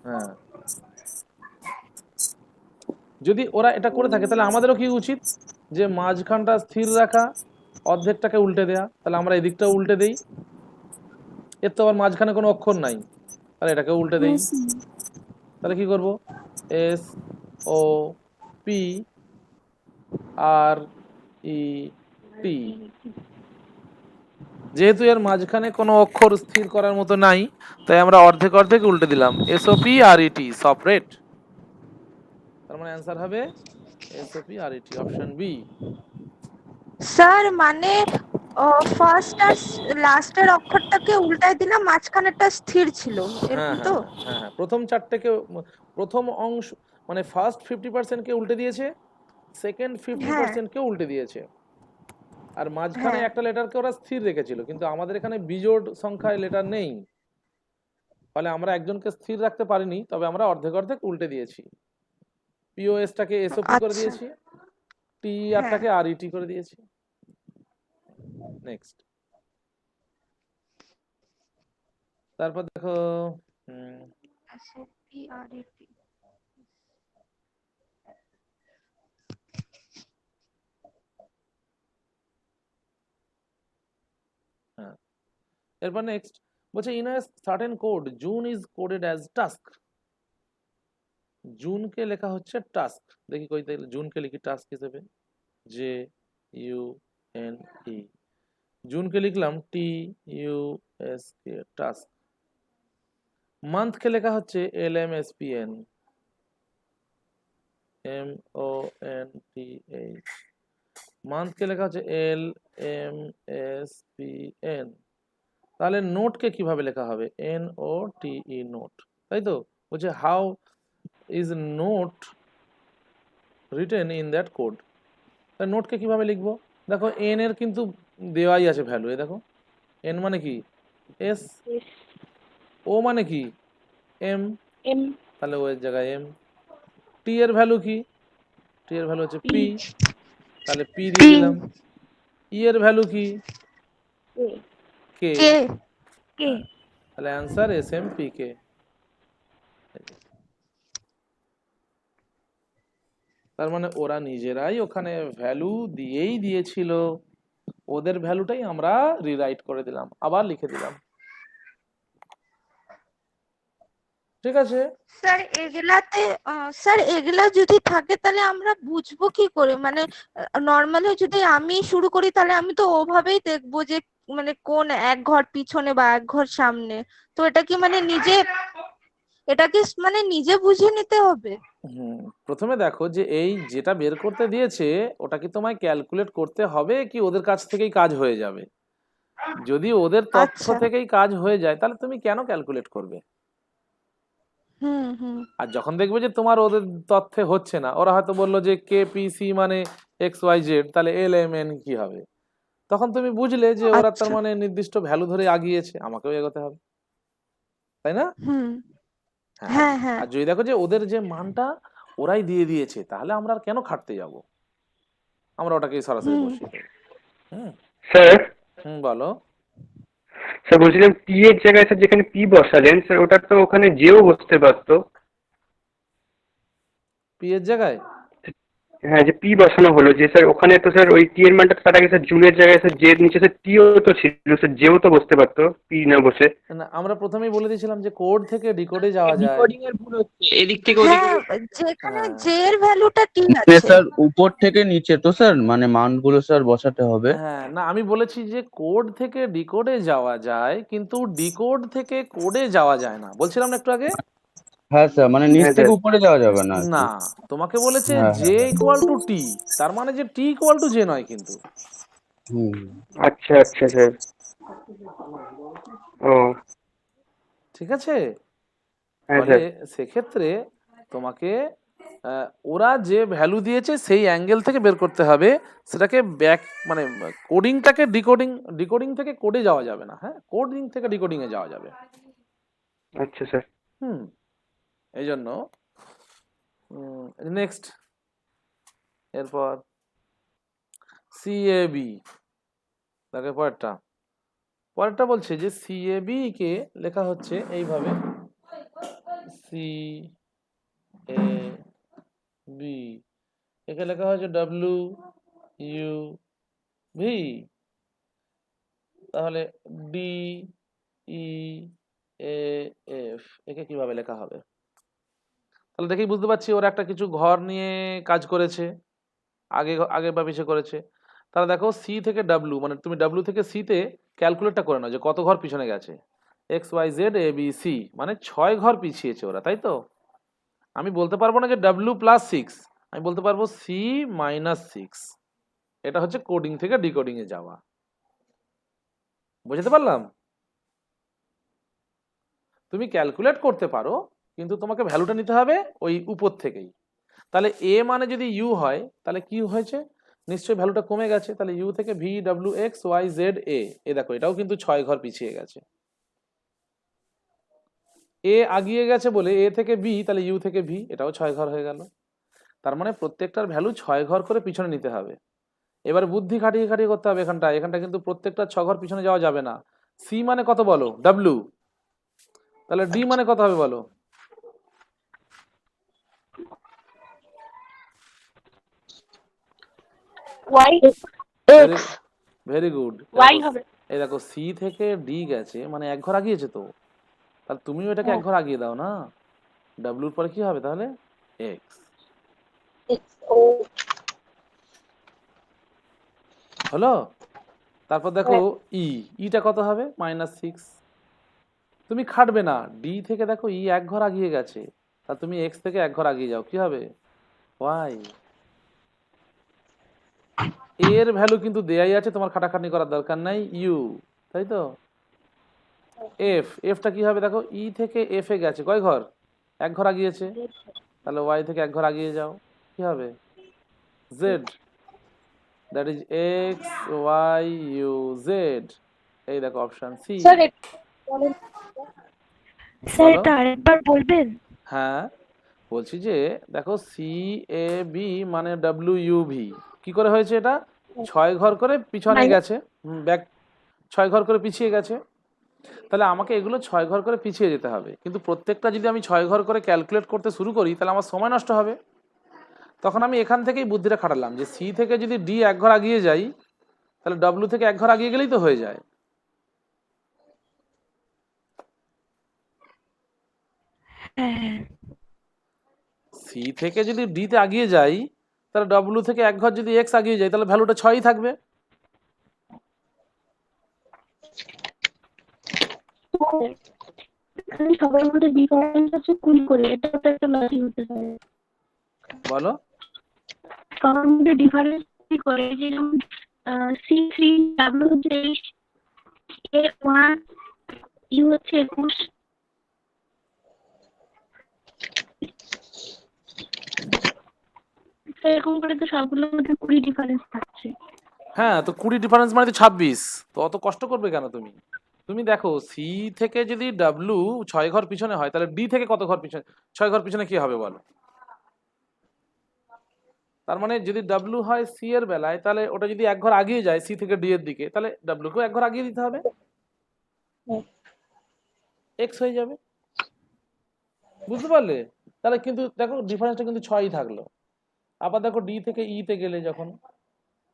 হ্যাঁ, যদি ওরা এটা করে থাকে তাহলে আমাদেরও কি উচিত, যে মাঝখানটা স্থির রাখা, অর্ধেকটাকে উল্টে দেয়া, তাহলে আমরা এদিকটাও উল্টে দেই, এর তো আবার মাঝখানে কোনো অক্ষর নাই, তাহলে এটাকে উল্টে দেই। তাহলে কি করব, SOPRET, যেহেতু এর মাঝখানে কোনো অক্ষর স্থির করার মতো নাই, তাই আমরা অর্ধেক অর্ধেক উল্টে দিলাম, SOPRET, সপরেট। তার মানে অ্যান্সার হবে SOPRET, অপশন বি। স্যার মানে ফার্স্ট আর লাস্টের অক্ষরটাকে উল্টাই দিলাম, মাঝখানেরটা স্থির ছিল, হ্যাঁ এরকম হ্যাঁ তো? হ্যাঁ হ্যাঁ, প্রথম চারটেকে, প্রথম অংশ মানে ফার্স্ট 50%কে উল্টে দিয়েছে, সেকেন্ড 50%কে উল্টে দিয়েছে, আর মাঝখানে হ্যাঁ একটা লেটারকে ওরা স্থির রেখেছিল, কিন্তু আমাদের এখানে বিজোড় সংখ্যায় লেটার নেই, ফলে আমরা একজনকে স্থির রাখতে পারিনি, তবে আমরা অর্ধেক অর্ধেক উল্টে দিয়েছি। পিওএসটাকে এসওপি করে আচ্ছা দিয়েছি, টি হ্যাঁ আরটাকে আরইটি করে দিয়েছি। নেক্সট, তারপর দেখো PREP হ্যাঁ, এরপর নেক্সট বলছে in a certain code June is coded as task. জুনকে লেখা হচ্ছে টাস্ক। দেখি কই তাহলে জুনকে লিখি টাস্ক হিসেবে, জে ইউ এন ই। জুনকে লিখলাম T U S K, task. মান্থকে লেখা হচ্ছে L M S P N, M O N T H. মান্থকে লেখা হচ্ছে L M S P N. তাহলে নোটকে কিভাবে লেখা হবে? এন ও টি ই, নোট, তাই তো? বলছে how is note written in that code. তাহলে নোটকে কিভাবে লিখবো? দেখো এন এর কিন্তু দেওয়াই আছে ভ্যালু, এ দেখো এন মানে কি এস, ও মানে কি এম, এম তাহলে ও এর জায়গায় এম। টি এর ভ্যালু কি? টি এর ভ্যালু হচ্ছে পি, তাহলে পি দিয়ে দিলাম। ই এর ভ্যালু কি? কে, কে কে তাহলে answer S M P K. তার মানে ওরা নিজেরাই ওখানে ভ্যালু দিয়েই দিয়েছিল, ওদের ভ্যালুটাই আমরা রিরাইট করে দিলাম, আবার লিখে দিলাম। ঠিক আছে? স্যার এগুলা যদি থাকে তাহলে আমরা বুঝবো কি করে? মানে নর্মালি যদি আমি শুরু করি তাহলে আমি তো ওভাবেই দেখবো যে মানে কোন এক ঘর পিছনে বা এক ঘর সামনে। তো এটা কি মানে নিজে বুঝে নিতে হবে? প্রথমে দেখো যে এই যেটা বের করতে দিয়েছে ওটা কি তোমায় ক্যালকুলেট করতে হবে, কি ওদের কাছ থেকেই কাজ হয়ে যাবে? যদি ওদের তথ্য আচ্ছা থেকেই কাজ হয়ে যায় তাহলে তুমি কেন ক্যালকুলেট করবে? হুম আর যখন দেখবে যে তোমার ওদের তথ্যে হচ্ছে না, ওরা হয়তো বললো যে কে পি সি মানে এক্স ওয়াই জেড, তাহলে এল এম এন কি হবে? তখন তুমি বুঝলে যে ওরা তার আচ্ছা মানে নির্দিষ্ট ভ্যালু ধরে আগিয়েছে, আমাকেও এগোতে হবে, তাই না? হুম হ্যাঁ, হ্যাঁ হ্যাঁ আর যদি দেখো যে ওদের যে মানটা ওরাই দিয়ে দিয়েছে, তাহলে আমরা আর কেন খাটতে যাব? আমরা ওটাকেই সরাসরি হুম বসিয়ে দেবো। হুম স্যার বলো। স্যার বলছিলাম টি এর জায়গায় স্যার যেখানে পি বসালেন স্যার ওটা তো ওখানে যেও বসতে পারতো। পি এর জায়গায় হ্যাঁ, যে পি বসানো হলো যে স্যার ওখানে তো স্যার ওই টি এর মানটা তার আগে স্যার জুনের জায়গায় স্যার জের নিচে স্যার টিও তো ছিল, স্যার যেও তো বসতে পারতো পি না বসে। না, আমরা প্রথমেই বলে দিয়েছিলাম যে কোড থেকে ডিকোডে যাওয়া যায়। ডিকোডিং এর ভুল হচ্ছে, এদিক থেকে ওদিকে। হ্যাঁ যেখানে হ্যাঁ জে এর ভ্যালুটা ঠিক মানে আছে। স্যার উপর থেকে নিচে তো স্যার মানে মানগুলো স্যার বসাতে হবে। হ্যাঁ, না আমি বলেছি যে কোড থেকে ডিকোডে যাওয়া যায়, কিন্তু ডিকোড থেকে কোডে যাওয়া যায় না, বলছিলাম না একটু আগে? হ্যাঁ স্যার, মানে নিচ হ্যাঁ থেকে স্যার। উপরে যাওয়া যাবে না আর কি। না, তোমাকে বলেছে হ্যাঁ জে হ্যাঁ হ্যাঁ। ইকুয়াল টু টি, তার মানে যে টি ইকুয়াল টু জে নয় কিন্তু। হুম। আচ্ছা আচ্ছা স্যার। ও ঠিক আছে? হ্যাঁ ফলে স্যার। সেক্ষেত্রে তোমাকে ওরা যে ভ্যালু দিয়েছে সেই অ্যাঙ্গেল থেকে বের করতে হবে, সেটাকে ব্যাক মানে কোডিংটাকে ডিকোডিং, ডিকোডিং থেকে কোডে যাওয়া যাবে না। হ্যাঁ, কোডিং থেকে ডিকোডিং এ যাওয়া যাবে। আচ্ছা স্যার। এই জন্য নেক্সট, এরপর সিএবি, তাকে পরেরটা বলছে যে সিএবি কে লেখা হচ্ছে এইভাবে, সি এ বি, একে লেখা হয়েছে ডব্লিউ ইউ ভি, তাহলে ডি ই এ এফ, একে কিভাবে লেখা হবে? তাহলে দেখেই বুঝতে পারছি ওরা একটা কিছু ঘর নিয়ে কাজ করেছে, আগে আগে বা পিছিয়ে করেছে। তাহলে দেখো সি থেকে ডাব্লু, মানে তুমি ডাব্লু থেকে সিতে ক্যালকুলেটটা করে নাও যে কত ঘর পিছনে গেছে। X Y Z A B C, মানে 6 ঘর পিছিয়েছে ওরা, তাই তো? আমি বলতে পারবো না যে ডাব্লু প্লাস 6, আমি বলতে পারবো সি মাইনাস 6। এটা হচ্ছে কোডিং থেকে ডিকোডিং এ যাওয়া। বুঝতে পারলাম? তুমি ক্যালকুলেট করতে পারো, কিন্তু তোমাকে ভ্যালুটা নিতে হবে ওই উপর থেকেই। তাহলে এ মানে যদি ইউ হয় তাহলে কি হয়েছে? নিশ্চয়ই ভ্যালুটা কমে গেছে, তাহলে ইউ থেকে V W X Y Z A, A দেখো এটাও কিন্তু 6 ঘর পিছিয়ে গেছে। এ আগিয়ে গেছে বলে এ থেকে বি, তাহলে ইউ থেকে ভি, এটাও 6 ঘর হয়ে গেল। তার মানে প্রত্যেকটার ভ্যালু 6 ঘর করে পিছনে নিতে হবে। এবার বুদ্ধি খাটিয়ে খাটিয়ে করতে হবে এখানটা। এখানটা কিন্তু প্রত্যেকটা 6 ঘর পিছনে যাওয়া যাবে না। সি মানে কত বলো? ডাব্লিউ। তাহলে ডি মানে কত হবে বলো? Y X very good. Y হবে। এই দেখো সি থেকে ডি গেছে মানে এক ঘর আগিয়েছে তো, তাহলে তুমিও এটাকে এক ঘর আগিয়ে দাও না। ডাব্লিউর পরে কি হবে তাহলে? এক্স। এক্স ও হলো? তারপর দেখো ইটা কত হবে? -6। তুমি খাটবে না, ডি থেকে দেখো ই এক ঘর আগিয়ে গেছে, তা তুমি এক্স থেকে এক ঘর আগিয়ে যাও, কি হবে? ওয়াই। এর ভ্যালু কিন্তু দেয়াই আছে, তোমার খাটাখাটনি করার দরকার নাই, ইউ, তাই তো? এফটা কি হবে দেখো, ই থেকে এফ এ গেছে কয় ঘর? এক ঘর আগিয়েছে, তাহলে ওয়াই থেকে এক ঘর আগিয়ে যাও, কি হবে? Z. That is X Y U Z. এই দেখো অপশন সি। স্যার বলেন স্যার এটা আরেকবার বলবেন? হ্যাঁ, বলছি যে দেখো সি এ বি মানে ডাব্লিউ ইউ ভি কি করে হয়েছে? এটা 6 ঘর করে পিছনে গেছে, ব্যাক 6 ঘর করে পিছিয়ে গেছে, তাহলে আমাকে এগুলো 6 ঘর করে পিছিয়ে যেতে হবে। কিন্তু প্রত্যেকটা যদি আমি 6 ঘর করে ক্যালকুলেট করতে শুরু করি তাহলে আমার সময় নষ্ট হবে। তখন আমি এখান থেকেই বুদ্ধিটা খাটালাম যে সি থেকে যদি ডি এক ঘর আগিয়ে যাই তাহলে ডাব্লিউ থেকে এক ঘর আগিয়ে গেলেই তো হয়ে যায়। সি থেকে যদি ডি তে আগিয়ে যাই তাহলে ডাব্লিউ থেকে এক ঘর যদি এক্স আগিয়ে যায় তাহলে ভ্যালুটা 6ই থাকবে। সবার মধ্যে ডিফারেন্স আছে 20 করে, এটা তো একটা লজিক হতে পারে। বলো। সবার মধ্যে ডিফারেন্স করে, যেরকম C3 W হচ্ছে A1 ইউ হচ্ছে 21, এরকম করে তো সবগুলোর মধ্যে 20 ডিফারেন্স থাকছে। হ্যাঁ, তো 20 ডিফারেন্স মানে তো 26, তো অত কষ্ট করবে কেন তুমি? তুমি দেখো সি থেকে যদি ডাব্লিউ 6 ঘর পিছনে হয় তাহলে ডি থেকে কত ঘর পিছনে? 6 ঘর পিছনে কি হবে বলো? তার মানে যদি ডাব্লিউ হয় সি এর বেলায় তাহলে ওটা যদি এক ঘর আগিয়ে যায় সি থেকে ডি এর দিকে তাহলে ডাব্লিউ কেও এক ঘর আগিয়ে দিতে হবে, এক্স হয়ে যাবে। বুঝতে পারলে? তাহলে কিন্তু দেখো ডিফারেন্সটা কিন্তু 6ই থাকলো। আবার দেখো ডি থেকে ই তে গেলে যখন,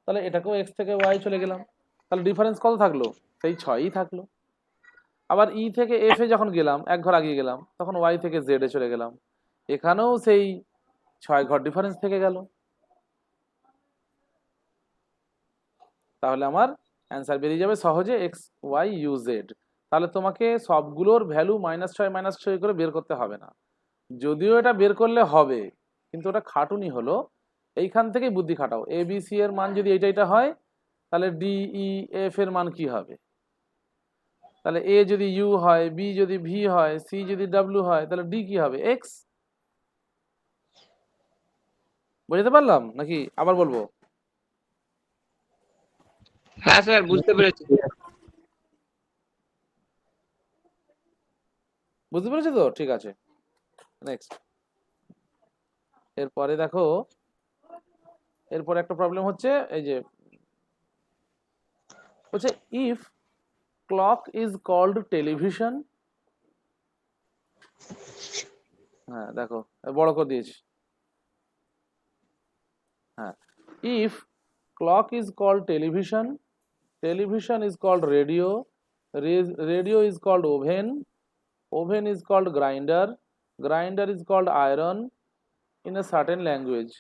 তাহলে এটাকেও এক্স থেকে ওয়াই চলে গেলাম, তাহলে ডিফারেন্স কত থাকলো? সেই 6ই থাকলো। আবার ই থেকে এফ এ যখন গেলাম এক ঘর আগিয়ে গেলাম তখন ওয়াই থেকে জেড এ চলে গেলাম, এখানেও সেই 6 ঘর ডিফারেন্স থেকে গেল। তাহলে আমার অ্যান্সার বেরিয়ে যাবে সহজে এক্স ওয়াই ইউ জেড। তাহলে তোমাকে সবগুলোর ভ্যালু -6 করে বের করতে হবে না, যদিও এটা বের করলে হবে কিন্তু ওটা খাটুনি হলো। এইখান থেকেই বুদ্ধি খাটাও, এ বি সি এর মান যদি এইটা হয় তাহলে ডি ই এফ এর মান কি হবে? তাহলে এ যদি ইউ হয়, বি যদি ভি হয়, সি যদি ডাব্লিউ হয়, তাহলে ডি কি হবে? এক্স। বুঝতে পারলাম নাকি আবার বলবো? হ্যাঁ স্যার, বুঝতে পেরেছি। বুঝতে পেরেছো তো? ঠিক আছে, নেক্সট। এরপরে দেখো, এরপরে একটা প্রবলেম হচ্ছে, এই যে হচ্ছে if clock is called television. হ্যাঁ দেখো বড় করে দিয়েছি। হ্যাঁ, if clock is called television, television is called radio, radio is called oven, oven is called grinder, grinder is called iron in a certain language.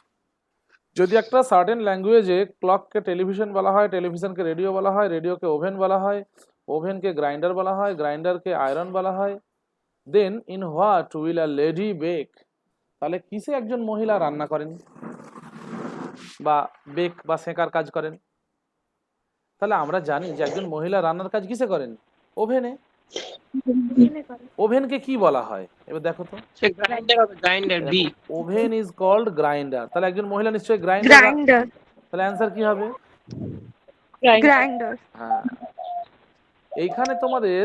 যদি একটা সার্টেন ল্যাঙ্গুয়েজে ক্লককে television বলা হয়, টেলিভিশনকে রেডিও বলা হয়, রেডিওকে ওভেন বলা হয়, ওভেনকে গ্রাইন্ডার বলা হয়, গ্রাইন্ডারকে আয়রন বলা হয়, then in what will a lady bake, তাহলে কিসে একজন মহিলা রান্না করেন বা বেক বা সেকার কাজ করেন? তাহলে আমরা জানি যে একজন মহিলা রান্নার কাজ কিসে করেন? ওভেনে। ওভেনকে কি বলা হয় এবার দেখো তো? সে গ্রাইন্ডার হবে, grinder B. Oven is called grinder, তাহলে একজন মহিলা নিশ্চয়ই গ্রাইন্ডার। গ্রাইন্ডার। তাহলে অ্যান্সার কি হবে? গ্রাইন্ডার। হ্যাঁ, এইখানে তোমাদের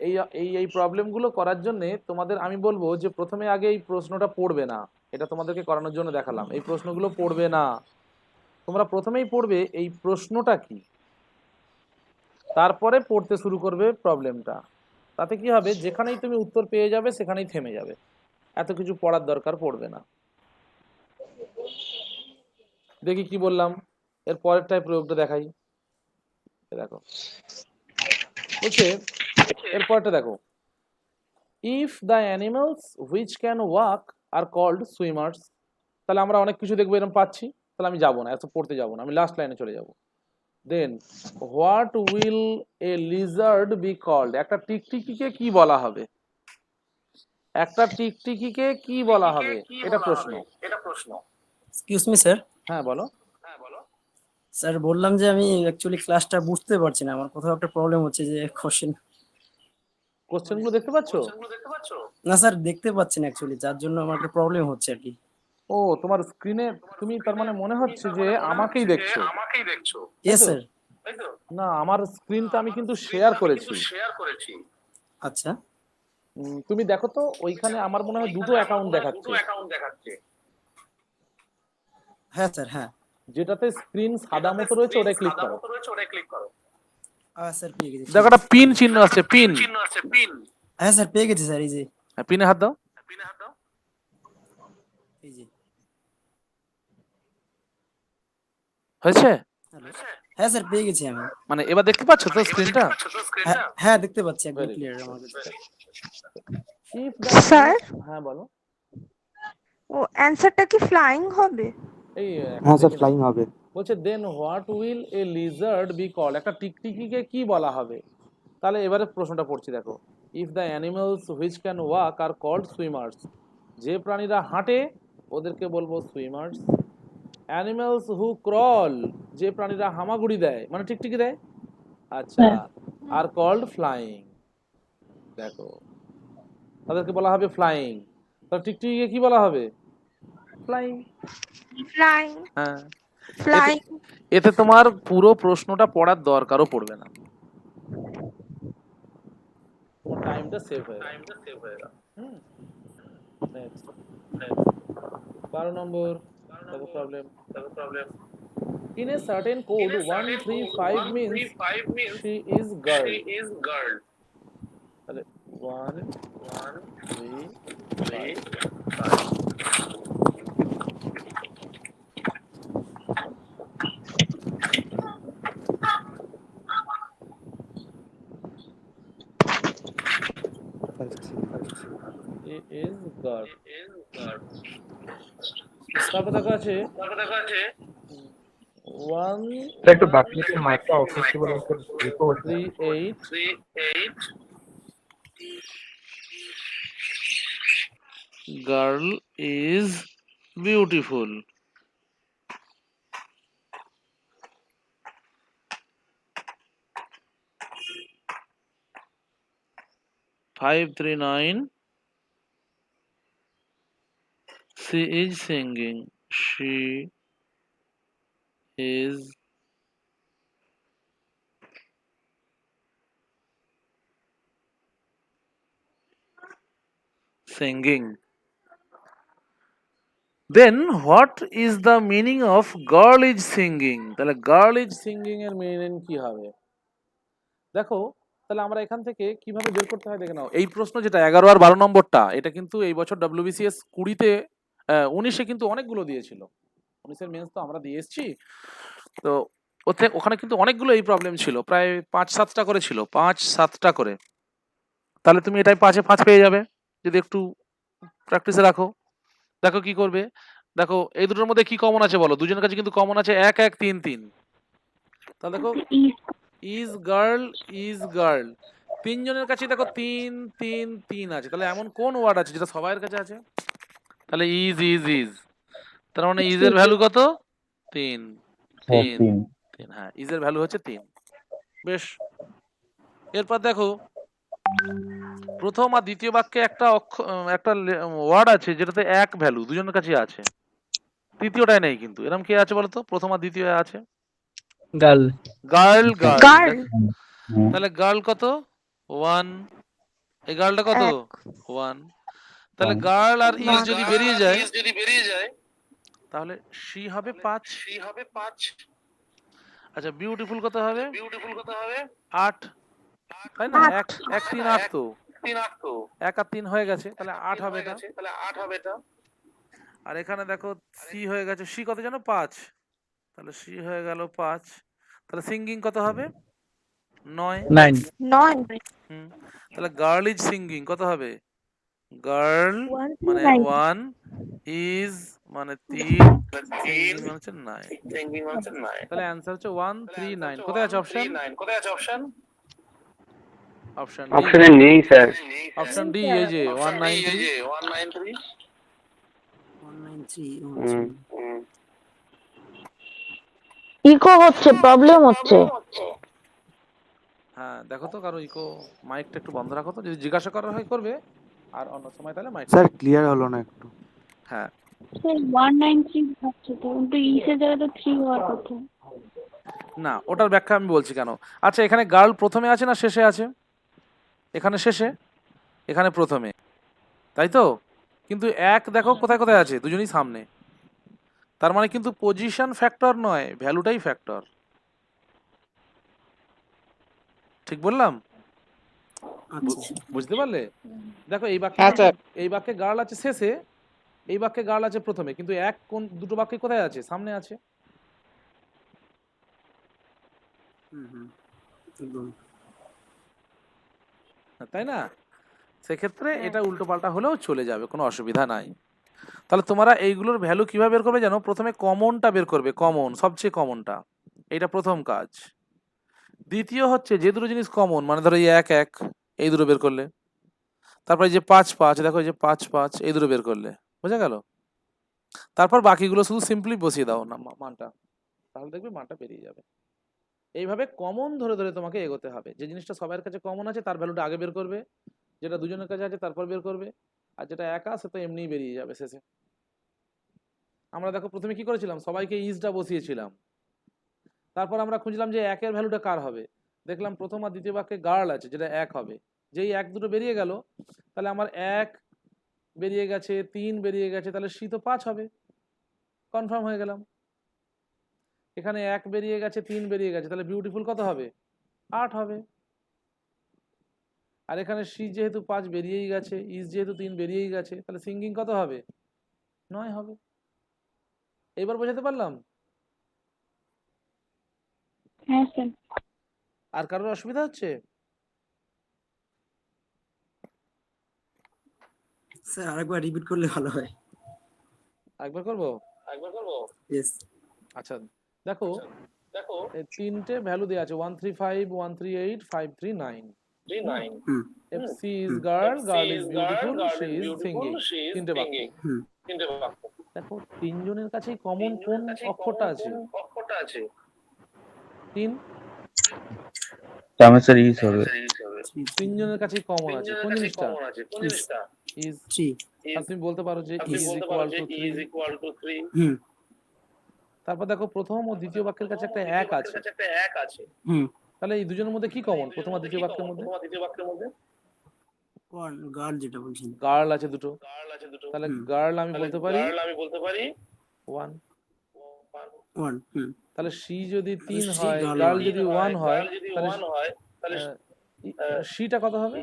এই এই প্রবলেমগুলো করার জন্য তোমাদের আমি বলবো যে প্রথমে আগে এই প্রশ্নটা পড়বে না, এটা তোমাদেরকে করানোর জন্য দেখালাম। এই প্রশ্নগুলো পড়বে না, তোমরা প্রথমেই পড়বে এই প্রশ্নটা কি, তারপরে পড়তে শুরু করবে প্রবলেমটা। তাতে কি হবে, যেখানেই তুমি উত্তর পেয়ে যাবে সেখানেই থেমে যাবে, এত কিছু পড়ার দরকার পড়বে না। দেখি কি বললাম, এর পরেরটায় প্রয়োগটা দেখাই। দেখো বলছে, এর পরেরটা দেখো, if the animals which can walk are called swimmers. তাহলে আমরা অনেক কিছু দেখবো এরকম পাচ্ছি, তাহলে আমি যাবো না, এত পড়তে যাবো না, আমি লাস্ট লাইনে চলে যাব। Then what will a lizard be called. একটা টিকটিকিকে কি বলা হবে, একটা টিকটিকিকে কি বলা হবে, এটা প্রশ্ন। Excuse me sir. হ্যাঁ বলো। স্যার বললাম যে আমি অ্যাকচুয়ালি ক্লাসটা বুঝতে পারছি না, আমার কোথাও একটা প্রবলেম হচ্ছে যে কোশ্চেনগুলো দেখতে পাচ্ছো? না স্যার দেখতে পাচ্ছি না অ্যাকচুয়ালি, যার জন্য আমার একটা প্রবলেম হচ্ছে আর কি। ও তোমার স্ক্রিনে তুমি তার মানে মনে হচ্ছে যে আমাকেই দেখছো। Yes sir. না, আমার স্ক্রিনটা আমি কিন্তু শেয়ার করেছি। আচ্ছা তুমি দেখো তো, ওইখানে আমার মনে হয় দুটো অ্যাকাউন্ট দেখাচ্ছে। হ্যাঁ স্যার হ্যাঁ। যেটাতে স্ক্রিন সাদা মতো রয়েছে ওটাই ক্লিক করো। স্যার পেয়ে গেছি। দেখো একটা পিন চিহ্ন আছে, পিন। হ্যাঁ স্যার পেয়ে গেছি স্যার, এই যে পিনে হাত দাও। এই যে হয়েছে? হ্যাঁ স্যার পেয়ে গেছি আমি। মানে এবার দেখতে পাচ্ছ তো স্ক্রিনটা? হ্যাঁ দেখতে পাচ্ছি, একদম Very ক্লিয়ার আমার কাছে। স্যার হ্যাঁ বলো। ও অ্যানসারটা কি ফ্লাইং হবে? এই হ্যাঁ স্যার ফ্লাইং হবে। বলছে then what will a lizard be called. একটা টিকটিকিকে কি বলা হবে? তাহলে এবারে প্রশ্নটা পড়ছি দেখো। If the animals which can walk are called swimmers. যে প্রাণীরা হাঁটে ওদেরকে বলবো সুইমার্স। অ্যানিমালস হু ক্রল, যে প্রাণীরা হামাগুড়ি দেয় মানে টিকটিকি দেয়, আচ্ছা, আর কল্ড ফ্লাইং। দেখো তাদেরকে বলা হবে ফ্লাইং। তাহলে টিকটিকিকে কি বলা হবে? ফ্লাইং। ফ্লাইং হ্যাঁ, ফ্লাইং। এতে তোমার পুরো প্রশ্নটা পড়ার দরকারও পড়বে না, তোমার টাইমটা সেভ হয়ে গেল। নেক্সট 12 নম্বর দেখো problem. In a certain code 135 means she is girl. তাহলে 1 3 5 She is girl. তারপর দেখা আছে 1 একটু বাকি মাইকটা অফ করতে বলেন স্যার, ইকো হচ্ছে। 38 girl is beautiful. Five 3 9 she is singing. She is singing. Then what is the meaning of girl is singing? তাহলে girl is singing এর মিনিং কি হবে? দেখো তাহলে আমরা এখান থেকে কিভাবে বের করতে হয় দেখে নাও। এই প্রশ্ন যেটা 11 আর 12 নম্বরটা, এটা কিন্তু এই বছর WBCS 20-তে 19-এ কিন্তু অনেকগুলো দিয়েছিল। 19-এর মেন্স তো আমরা দিয়ে এসেছি, তো ওখানে কিন্তু অনেকগুলো এই প্রবলেম ছিল, প্রায় 5-7টা করে ছিল, 5-7টা করে। তাহলে তুমি এটাই 5-এ 5 পেয়ে যাবে যদি একটু প্র্যাকটিসে রাখো। দেখো কি করবে, দেখো এই দুটোর মধ্যে কি কমন আছে বলো? দুজনের কাছে কিন্তু কমন আছে 1 1 3 3। তাহলে দেখো ইজ গার্ল, তিনজনের কাছে দেখো 3 3 3 আছে। তাহলে এমন কোন ওয়ার্ড আছে যেটা সবার কাছে আছে? তাহলে ইজ। তার মানে ইজ এর ভ্যালু কত? 3 3 3। হ্যাঁ, ইজ এর ভ্যালু হচ্ছে 3। বেশ, এরপর দেখো প্রথম আর দ্বিতীয় বাক্যে একটা ওয়ার্ড আছে যেটাতে 1 ভ্যালু দুজনের কাছে আছে, তৃতীয়টায় নেই কিন্তু। এরকম কি আছে বলতো? প্রথম আর দ্বিতীয় আছে গার্ল। গার্ল। গার্ল তাহলে গার্ল কত? ওয়ান। এই গার্লটা কত? এক। ওয়ান। তাহলে One. গার্ল আর ইজ One. যদি বেরিয়ে যায় তাহলে সি হবে 5। আচ্ছা বিউটিফুল কত হবে? 8। তাই না? 8। 1 3 8 তো 1 আর 3 হয়ে গেছে, তাহলে 8 হবে এটা। আর এখানে দেখো সি হয়ে গেছে, সি কত জানো? 5। তাহলে সি হয়ে গেল 5। তাহলে সিঙ্গিং কত হবে? 9। 9. 9। হুম। তাহলে গার্ল ইজ সিঙ্গিং কত হবে? গার্ল 1 to মানে 9 1, ইজ মানে 3, সিঙ্গিং মানে হচ্ছে 9। তাহলে অ্যান্সার হচ্ছে 139। কোথায় আছে অপশন? Option D. অপশনে নেই স্যার। অপশন ডি এই যে 193। 193 হুম। ইকো হচ্ছে, প্রবলেম হচ্ছে। হ্যাঁ দেখো তো কারো ইকো, মাইকটা একটু বন্ধ রাখো তো, যদি জিজ্ঞাসা করার হয় করবে, আর অন্য সময় তাহলে মাইক। স্যার ক্লিয়ার হলো না একটু। হ্যাঁ 193 হচ্ছে তো, কিন্তু ইসের জায়গায় তো 3 হওয়ার কথা। না, ওটার ব্যাখ্যা আমি বলছি কেন। আচ্ছা এখানে গার্ল প্রথমে আছে না শেষে আছে? এখানে শেষে, এখানে প্রথমে, তাই তো? কিন্তু এক দেখো কোথায় কোথায় আছে, দুজনই সামনে। তার মানে কিন্তু পজিশন ফ্যাক্টর নয়, ভ্যালুটাই ফ্যাক্টর। ঠিক বললাম? আচ্ছা বুঝতে পারলে? দেখো এই বাক্যে হ্যাঁ স্যার। এই বাক্যে গার্ল আছে শেষে, এই বাক্যে গার্ল আছে প্রথমে, কিন্তু এক কোন দুটো বাক্যে কোথায় আছে? সামনে আছে। একদম। তাই না? সেক্ষেত্রে এটা উল্টো পাল্টা হলেও চলে যাবে, কোনো অসুবিধা নাই। তাহলে তোমরা এইগুলোর ভ্যালু কিভাবে বের করবে জানো? প্রথমে কমনটা বের করবে, কমন, সবচেয়ে কমনটা, এটা প্রথম কাজ। দ্বিতীয় হচ্ছে যে দুটো জিনিস কমন, মানে ধরো এই 1 1, এই দুটো বের করলে। তারপরে যে 5 5, দেখো এই যে 5 5, এই দুটো বের করলে। বোঝা গেল? তারপর বাকিগুলো শুধু সিম্পলি বসিয়ে দাও না মানটা, তাহলে দেখবে মানটা বেরিয়ে যাবে। এইভাবে কমন ধরে ধরে তোমাকে এগোতে হবে। যে জিনিসটা সবার কাছে কমন আছে তার ভ্যালুটা আগে বের করবে, যেটা দুজনের কাছে আছে তারপর বের করবে, আর যেটা একা সে তো এমনিই বেরিয়ে যাবে শেষে। আমরা দেখো প্রথমে কি করেছিলাম, সবাইকে ইজটা বসিয়েছিলাম, তারপর আমরা খুঁজলাম যে একের ভ্যালুটা কার হবে। দেখলাম প্রথম আর দ্বিতীয় বাক্যে গার্ল আছে, যেটা 1 হবে। যেই 1 দুটো বেরিয়ে গেল, তাহলে আমার 1 বেরিয়ে গেছে, 3 বেরিয়ে গেছে, তাহলে সি তো 5 হবে। কনফার্ম হয়ে গেলাম। এখানে 1 বেরিয়ে গেছে, 3 বেরিয়ে গেছে, তাহলে বিউটিফুল কত হবে? 8 হবে। আর এখানে সি যেহেতু 5 বেরিয়েই গেছে, ইজ যেহেতু 3 বেরিয়েই গেছে, তাহলে সিঙ্গিং কত হবে? 9 হবে। এবার বোঝাতে পারলাম? হ্যাঁ স্যার। আর কারোর অসুবিধা হচ্ছে? স্যার আরেকবার রিপিট করলে ভালো হয়। একবার করবো? ইয়েস। আচ্ছা দেখো, এই তিনটে ভ্যালু দেওয়া আছে 135 138 539। হুম If she is girl, girl is beautiful, she is singing। তিনটে বাক্য। হুম দেখো তিনজনের কাছেই কমন কোন অক্ষরটা আছে? 3। তার স্যার ইজ হবে। তিনজনের কাছেই কমন আছে কোন জিনিসটা? ইজ। 3 আর তুমি বলতে পারো যে ইজ ইকুয়াল টু 3। হুম তারপর দেখো প্রথম ও দ্বিতীয় বাক্যের কাছে একটা 1 আছে। হুম তাহলে এই দুজনের মধ্যে কি কমন প্রথম আর দ্বিতীয় বাক্যের মধ্যে? কোন গার্ল যেটা বলছেন। গার্ল আছে দুটো, তাহলে হুম। গার্ল আমি বলতে পারি 1। 1 হুম তাহলে সি যদি 3 C হয়, girl গার্ল one। যদি 1 হয়, তাহলে সিটা কত হবে?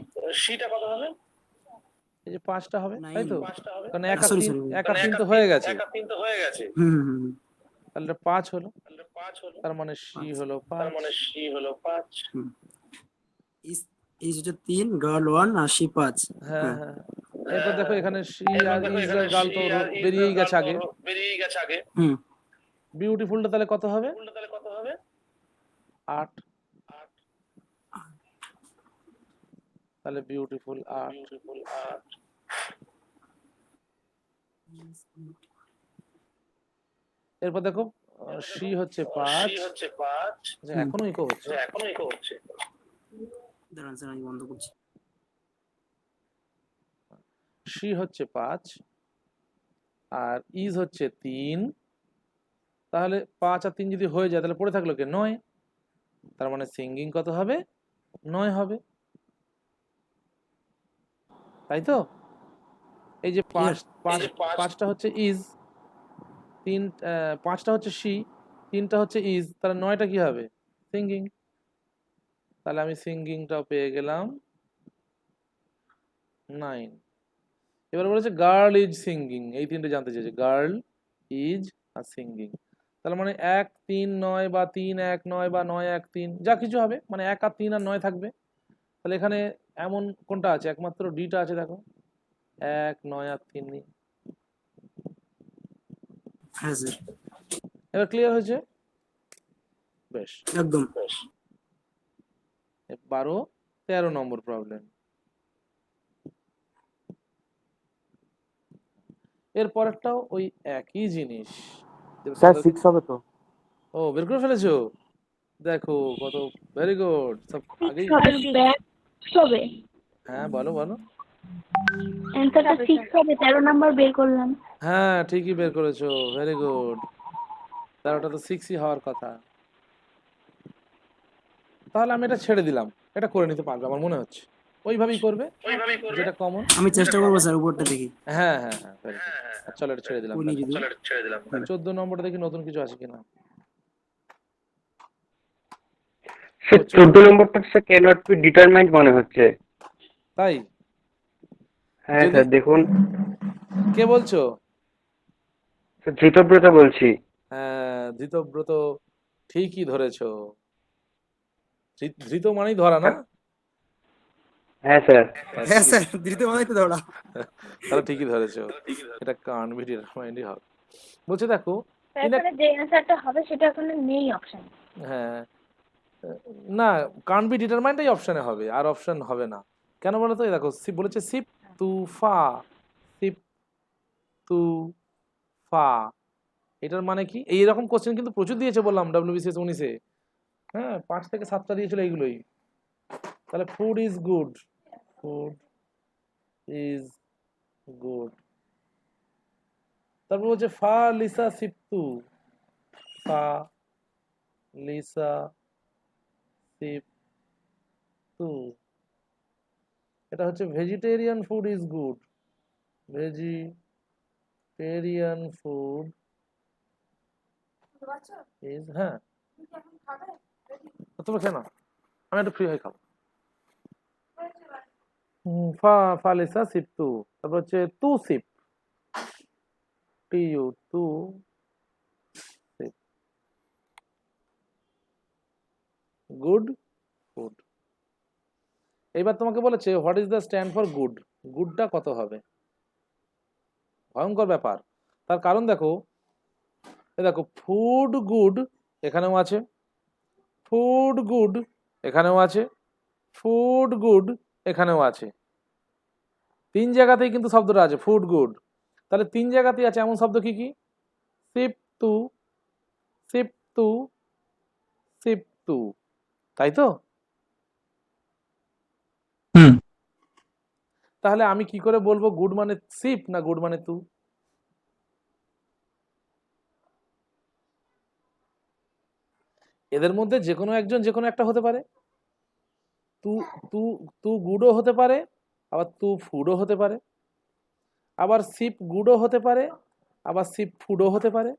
এই যে 5টা হবে, তাই তো? কারণ 1 আর Sorry, 3, sorry. 1 আর 3 তো হয়ে গেছে, হুম হুম হুম তাহলে এটা 5 হলো। তার মানে সি হলো 5। হুম ইজ ইজ হচ্ছে 3, গার্ল 1 আর সি 5। হ্যাঁ হ্যাঁ। এরপর দেখো এখানে সি আর ইজ আর গার্ল তো বেরিয়েই গেছে আগে। হুম বিউটিফুলটা তাহলে কত হবে? 8। তাহলে বিউটিফুল 8। এরপর দেখো সি হচ্ছে 5। আচ্ছা, এখনো ইকো হচ্ছে। দাঁড়ান স্যার আমি বন্ধ করছি। সি হচ্ছে 5 আর ইজ হচ্ছে 3। তাহলে 5 আর 3 যদি হয়ে যায়, তাহলে পড়ে থাকলো কে? 9। তার মানে সিঙ্গিং কত হবে? 9 হবে। তাই তো? এই যে Clear? পাঁচটা হচ্ছে ইজ, পাঁচটা হচ্ছে শি, তিনটা হচ্ছে ইজ, তাহলে 9টা কি হবে? সিঙ্গিং। তাহলে আমি সিঙ্গিংটাও পেয়ে গেলাম 9। এবার বলেছে গার্ল ইজ সিঙ্গিং, এই তিনটে জানতে চেয়েছে, গার্ল ইজ আর সিঙ্গিং। তাহলে মানে 1 3 9 বা 3 1 9 বা 9 1 3 যা কিছু হবে, মানে 1 আর 3 আর 9 থাকবে। তাহলে এখানে এমন কোনটা আছে? একমাত্র ডিটা আছে, দেখো 1 9 আর 3 নেই। হ্যাঁ স্যার, এবার ক্লিয়ার হয়েছে? বেশ। একদম। 12 13 নম্বর প্রবলেম। এর পরেরটাও ওই একই জিনিস। স্যার 6 হবে তো? ও, বের করে ফেলেছো? দেখো কত, ভেরি গুড, সব আগেই। আর ব্যাক হবে, হ্যাঁ বলো বলো। অ্যান্সারটা 6 হবে, 13 নাম্বার বের করলাম। হ্যাঁ ঠিকই বের করেছো, ভেরি গুড। 13টা তো 6ই হওয়ার কথা। তাহলে আমি এটা ছেড়ে দিলাম, এটা করে নিতে পারবে আমার মনে হচ্ছে, ওইভাবেই করবে যেটা কমন। আমি চেষ্টা করবো স্যার উপরটা দেখি। হ্যাঁ হ্যাঁ হ্যাঁ, very good। চলো এটা ছেড়ে দিলাম। উনি যদি 14 নম্বরটা দেখি নতুন কিছু আছে কিনা। স্যার 14 নম্বরটা স্যার ক্যানট বি ডিটারমাইন্ড মনে হচ্ছে। তাই? হ্যাঁ যদি- স্যার দেখুন, কে বলছো? স্যার ধৃতব্রত বলছি। হ্যাঁ ধৃতব্রত, ঠিকই ধরেছো। ধৃত মানেই ধরা না? হ্যাঁ স্যার। হ্যাঁ স্যার, দিতে মানে তো দৌড়া। তাহলে ঠিকই ধরেছো, এটা কান বি ডিটারমাইন্ডই হবে। বলছে দেখো, এখানে যে অ্যান্সারটা হবে সেটা এখানে নেই অপশন। হ্যাঁ না, কান বি ডিটারমাইন্ডটাই অপশনে হবে, আর অপশন হবে না। কেন বলো তো? এই দেখো বলেছে সিপ তু ফা, সিপ তু ফা, এটার মানে কি? এইরকম কোশ্চেন কিন্তু প্রচুর দিয়েছে বললাম WBCS 19-এ। হ্যাঁ 5 থেকে 7টা দিয়েছিল এইগুলোই। তাহলে food is good, food is good. তারপর বলছে ফা লিসা সিপতু, ফা লিসা সিপতু, এটা হচ্ছে vegetarian food is good, vegetarian food is, হ্যাঁ তোমরা খেয়ে নাও, আমি একটু ফ্রি হয়ে খাবো। ফা ফালিসা সিপ তু, তারপর হচ্ছে তু সিপ, টিউ তু সিপ, গুড ফুড। এইবার তোমাকে বলেছে what is the stand for good, গুডটা কত হবে? ভয়ঙ্কর ব্যাপার। তার কারণ দেখো, এই দেখো ফুড গুড এখানেও আছে, ফুড গুড এখানেও আছে, ফুড গুড এখানেও আছে, 3 জায়গাতেই কিন্তু শব্দটা আছে ফুড গুড। তাহলে 3 জায়গাতেই আছে এমন শব্দ কি কি? সিপ তু, সিপ তু, সিপ তু, তাই তো? তাহলে আমি কি করে বলবো গুড মানে সিপ না গুড মানে তু? এদের মধ্যে যে কোনো একজন যে কোনো একটা হতে পারে। তু তু তু গুডও হতে পারে, আবার তু ফুডও হতে পারে, আবার সিপ গুডও হতে পারে, আবার সিপ ফুডও হতে পারে,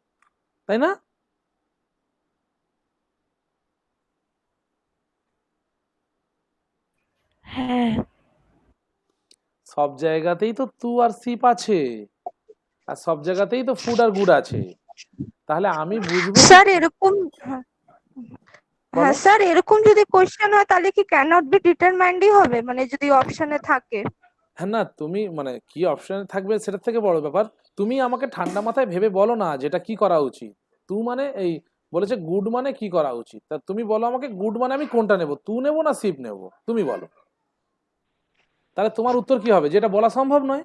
তাই না? হ্যাঁ, সব জায়গাতেই তো তু আর সিপ আছে, আর সব জায়গাতেই তো ফুড আর গুড আছে। তাহলে আমি বুঝবো স্যার এরকম, হ্যাঁ বলো। স্যার এরকম যদি কোশ্চেন হয় তাহলে কি ক্যানট বি ডিটারমাইন্ডই হবে, মানে যদি অপশনে থাকে? হ্যাঁ না, তুমি মানে কি অপশনে থাকবে সেটার থেকে বড় ব্যাপার, তুমি আমাকে ঠান্ডা মাথায় ভেবে বলো না যেটা কি করা উচিত। তু মানে এই বলেছে গুড মানে কি করা উচিত, তা তুমি বলো আমাকে গুড মানে আমি কোনটা নেব, তু নেব না সিপ নেব, তুমি বলো। তাহলে তোমার উত্তর কি হবে, যেটা বলা সম্ভব নয়।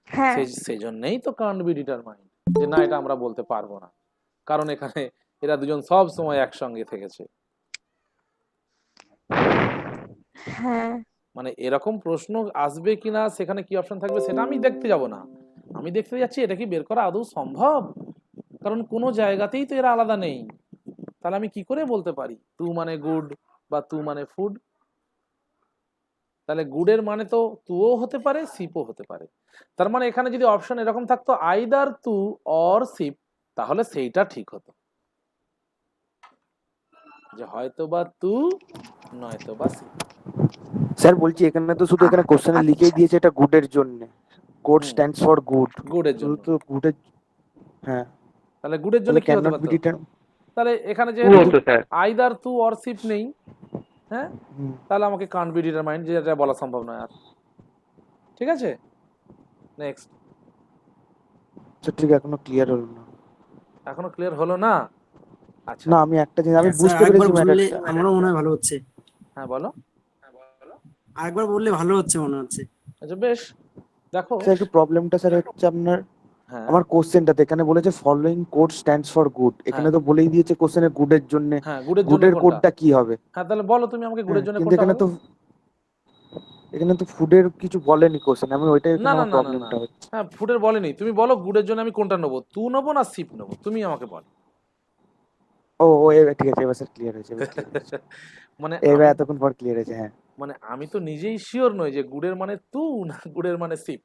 হ্যাঁ সেই জন্যই তো কান্ট বি ডিটারমাইন্ড, যে না এটা আমরা বলতে পারবো না, কারণ এখানে এরা দুজন সব সময় একসঙ্গে থেকেছে। হ্যাঁ মানে এরকম প্রশ্ন আসবে কিনা, সেখানে কি অপশন থাকবে সেটা আমি দেখতে যাব না, আমি দেখতে যাচ্ছি এটা কি বের করা আদৌ সম্ভব, কারণ কোনো জায়গাতেই তো এরা আলাদা নেই। তাহলে আমি কি করে বলতে পারি তু মানে গুড বা তু মানে ফুড? তাহলে গুডের মানে তো তুও হতে পারে সিপও হতে পারে। তার মানে এখানে যদি অপশন এরকম থাকতো আইদার তু অর সিপ, তাহলে সেইটা ঠিক হতো, যে হয়তো বা তু নয়তো বা সিপ। স্যার বলছি এখানে তো শুধু এখানে কোশ্চেনে লিখেই দিয়েছে এটা গুডের জন্য, code hmm, stands for good, গুডের শুধু জন্য। তো গুডের, হ্যাঁ তাহলে গুডের জন্য তাহলে কি ক্যান হতে নট বি পারতো? রিটার্ন। তাহলে এখানে টু যেহেতু হতো স্যার। আইদার তু অর সিপ নেই, হ্যাঁ, তাহলে আমাকে কান্ট বি ডিটারমাইন্ড, যেটা বলা সম্ভব নয় আর। ঠিক আছে, নেক্সট। ঠিক এখনো ক্লিয়ার হলো না। এখনো ক্লিয়ার হলো না? আচ্ছা, না আমি একটা জিনিস আমি স্যার বুঝতে আরেকবার পেরেছি বললে ম্যাটারটা। আমারও মনে হয় ভালো হচ্ছে। হ্যাঁ বলো। আরেকবার বললে ভালো হচ্ছে মনে হচ্ছে। আচ্ছা বেশ, দেখো। স্যার একটু প্রবলেমটা স্যার হচ্ছে আপনার হ্যাঁ আমার কোশ্চেনটাতে এখানে বলেছে following code stands for good, হ্যাঁ এখানে তো বলেই দিয়েছে কোশ্চেনে গুডের জন্য, হ্যাঁ, গুডের জন্য গুডের কোনটা? কোডটা কি হবে? হ্যাঁ তাহলে বলো তুমি আমাকে হ্যাঁ গুডের জন্য কিন্তু কোনটা এখানে হবে। তো এখানে তো ফুডের কিছু বলেনি কোশ্চেন, আমি ওইটাই না এখানে না আমার না না না, প্রবলেমটা হচ্ছে। হ্যাঁ ফুডের বলেনি, তুমি বলো গুডের জন্য আমি কোনটা নেবো, তু নেবো না সিপ নেবো, তুমি আমাকে বলো। ও ও এবার ঠিক আছে, এবার স্যার ক্লিয়ার হয়েছে, এবার ক্লিয়ার হয়েছে, মানে এবার আমি, এতক্ষণ পর ক্লিয়ার হয়েছে, হ্যাঁ। মানে আমি তো নিজেই শিওর নই যে গুডের মানে তু না গুডের মানে সিপ।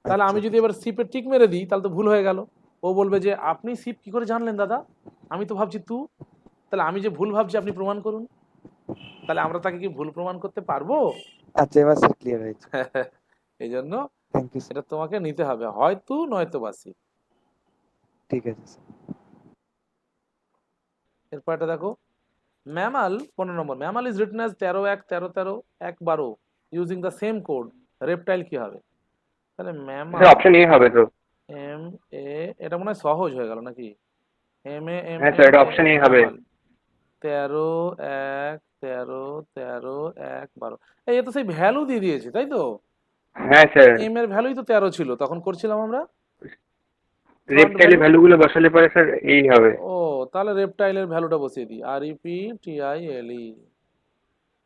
তাহলে আচ্ছা আমি যদি এবার সিপে টিক মেরে দিই তাহলে তো ভুল হয়ে গেল। ও বলবে যে আপনি সিপ কি করে জানলেন দাদা, আমি তো ভাবছি তু। তাহলে আমি যে ভুল ভাবছি আপনি প্রমাণ করুন। তাহলে আমরা তাকে কি ভুল প্রমাণ করতে পারবো? আচ্ছা এবার স্যার ক্লিয়ার হয়েছে, এই জন্য থ্যাংক ইউ স্যার। এটা তোমাকে নিতে হবে, হয় তু নয়তো বা সিপ। ঠিক আছে স্যার। এরপর এটা দেখো, mammal 15 number, mammal is written as 13 1 13 13 1 12 using the same code, reptile কি হবে? তাহলে ম্যামাল, স্যার অপশন এ হবে তো। এম এ, এটা মনে হয় সহজ হয়ে গেল নাকি, এম এ এম হ্যাঁ এ স্যার এটা অপশন এ হবে। ম্যামাল 13 1 13 13 1 12, এই এ তো সেই ভ্যালু দিয়ে দিয়েছে তাই তো। হ্যাঁ স্যার, এম এর ভ্যালুই তো 13 ছিল তখন করছিলাম আমরা, ফ্রন্ট রেপটাইলের ভ্যালু। ভ্যালুগুলো বসালে পরে স্যার এই হবে। ও তাহলে রেপটাইলের ভ্যালুটা বসিয়ে দিই, REPTILE।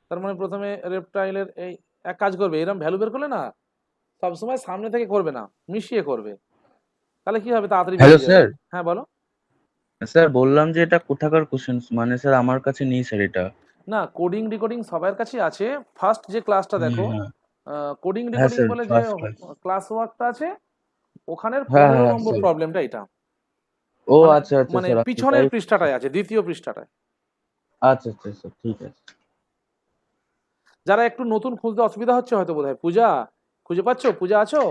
তার মানে প্রথমে রেপটাইলের এই এক কাজ করবে, এরকম ভ্যালু বের করলে না সবসময় সামনে থেকে করবে না, মিশিয়ে করবে, তাহলে কি হবে তাড়াতাড়ি হ্যালো বেরিয়ে যাবে। স্যার। হ্যাঁ বলো। স্যার বললাম যে এটা কোথাকার কোশ্চেন, মানে স্যার আমার কাছে নেই স্যার এটা। না কোডিং ডিকোডিং সবার কাছেই আছে, ফার্স্ট যে ক্লাসটা দেখো, হ্যাঁ কোডিং হ্যাঁ ডিকোডিং স্যার, বলে যে ফার্স্ট ক্লাস। ক্লাস ওয়ার্কটা আছে, ওখানের হ্যাঁ 15 হ্যাঁ নম্বর স্যার। প্রবলেমটা এটা। ও মানে আচ্ছা আচ্ছা মানে স্যার, আমি পিছনের তাই। পৃষ্ঠাটায় আছে, দ্বিতীয় পৃষ্ঠাটায়। আচ্ছা আচ্ছা স্যার, ঠিক আছে। যারা একটু নতুন খুঁজতে অসুবিধা হচ্ছে হয়তো বোধহয়, পূজা খুঁজে পাচ্ছো, পূজা আছো?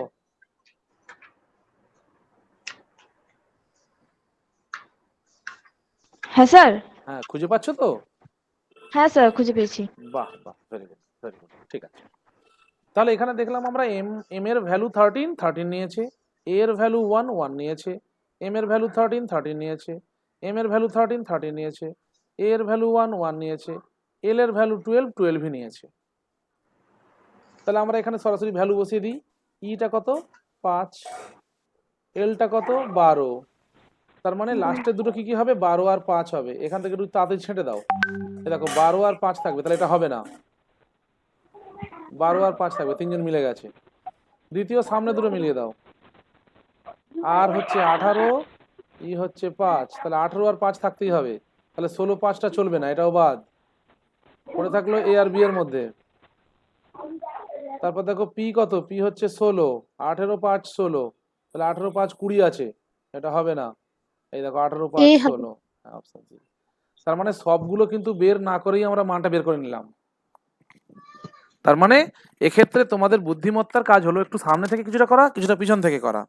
হ্যাঁ স্যার। হ্যাঁ খুঁজে পাচ্ছো তো? হ্যাঁ স্যার খুঁজে পেয়েছি। বাহ বাহ, ভেরি গুড ভেরি গুড, ঠিক আছে। তাহলে এখানে দেখলাম আমরা এম, এম এর ভ্যালু 13 13 নিয়েছে, এ এর ভ্যালু 1 1 নিয়েছে, এম এর ভ্যালু 13 13 নিয়েছে, এম এর ভ্যালু 13 13 নিয়েছে, এ এর ভ্যালু 1 1 নিয়েছে, এল এর ভ্যালু 12 12 নিয়েছে। তাহলে আমরা এখানে সরাসরি ভ্যালু বসিয়ে দিই, ইটা কত 5, এলটা কত 12, তার মানে লাস্টের দুটো কি কি হবে 12 আর 5 হবে, এখান থেকে একটু তাড়াতাড়ি ছেঁটে দাও, এই দেখো 12 আর 5 থাকবে, তাহলে এটা হবে না, 12 আর 5 থাকবে, তিনজন মিলে গেছে। দ্বিতীয় সামনে দুটো মিলিয়ে দাও, আর হচ্ছে 18, ই হচ্ছে 5, তাহলে 18 আর 5 থাকতেই হবে, তাহলে 16 5টা চলবে না, এটাও বাদ, পড়ে থাকলো এ আর বি এর মধ্যে। তারপর দেখো পি কত, পি হচ্ছে 16, 18 5 16, তাহলে 18 5 20 আছে, এটা হবে না, এই দেখো 18 5 এই হবে। 16, অপশন সি। তার মানে সবগুলো কিন্তু বের না করেই আমরা মানটা বের করে নিলাম। তার মানে এক্ষেত্রে তোমাদের বুদ্ধিমত্তার কাজ হলো একটু সামনে থেকে কিছুটা করা, কিছুটা পিছন থেকে করা,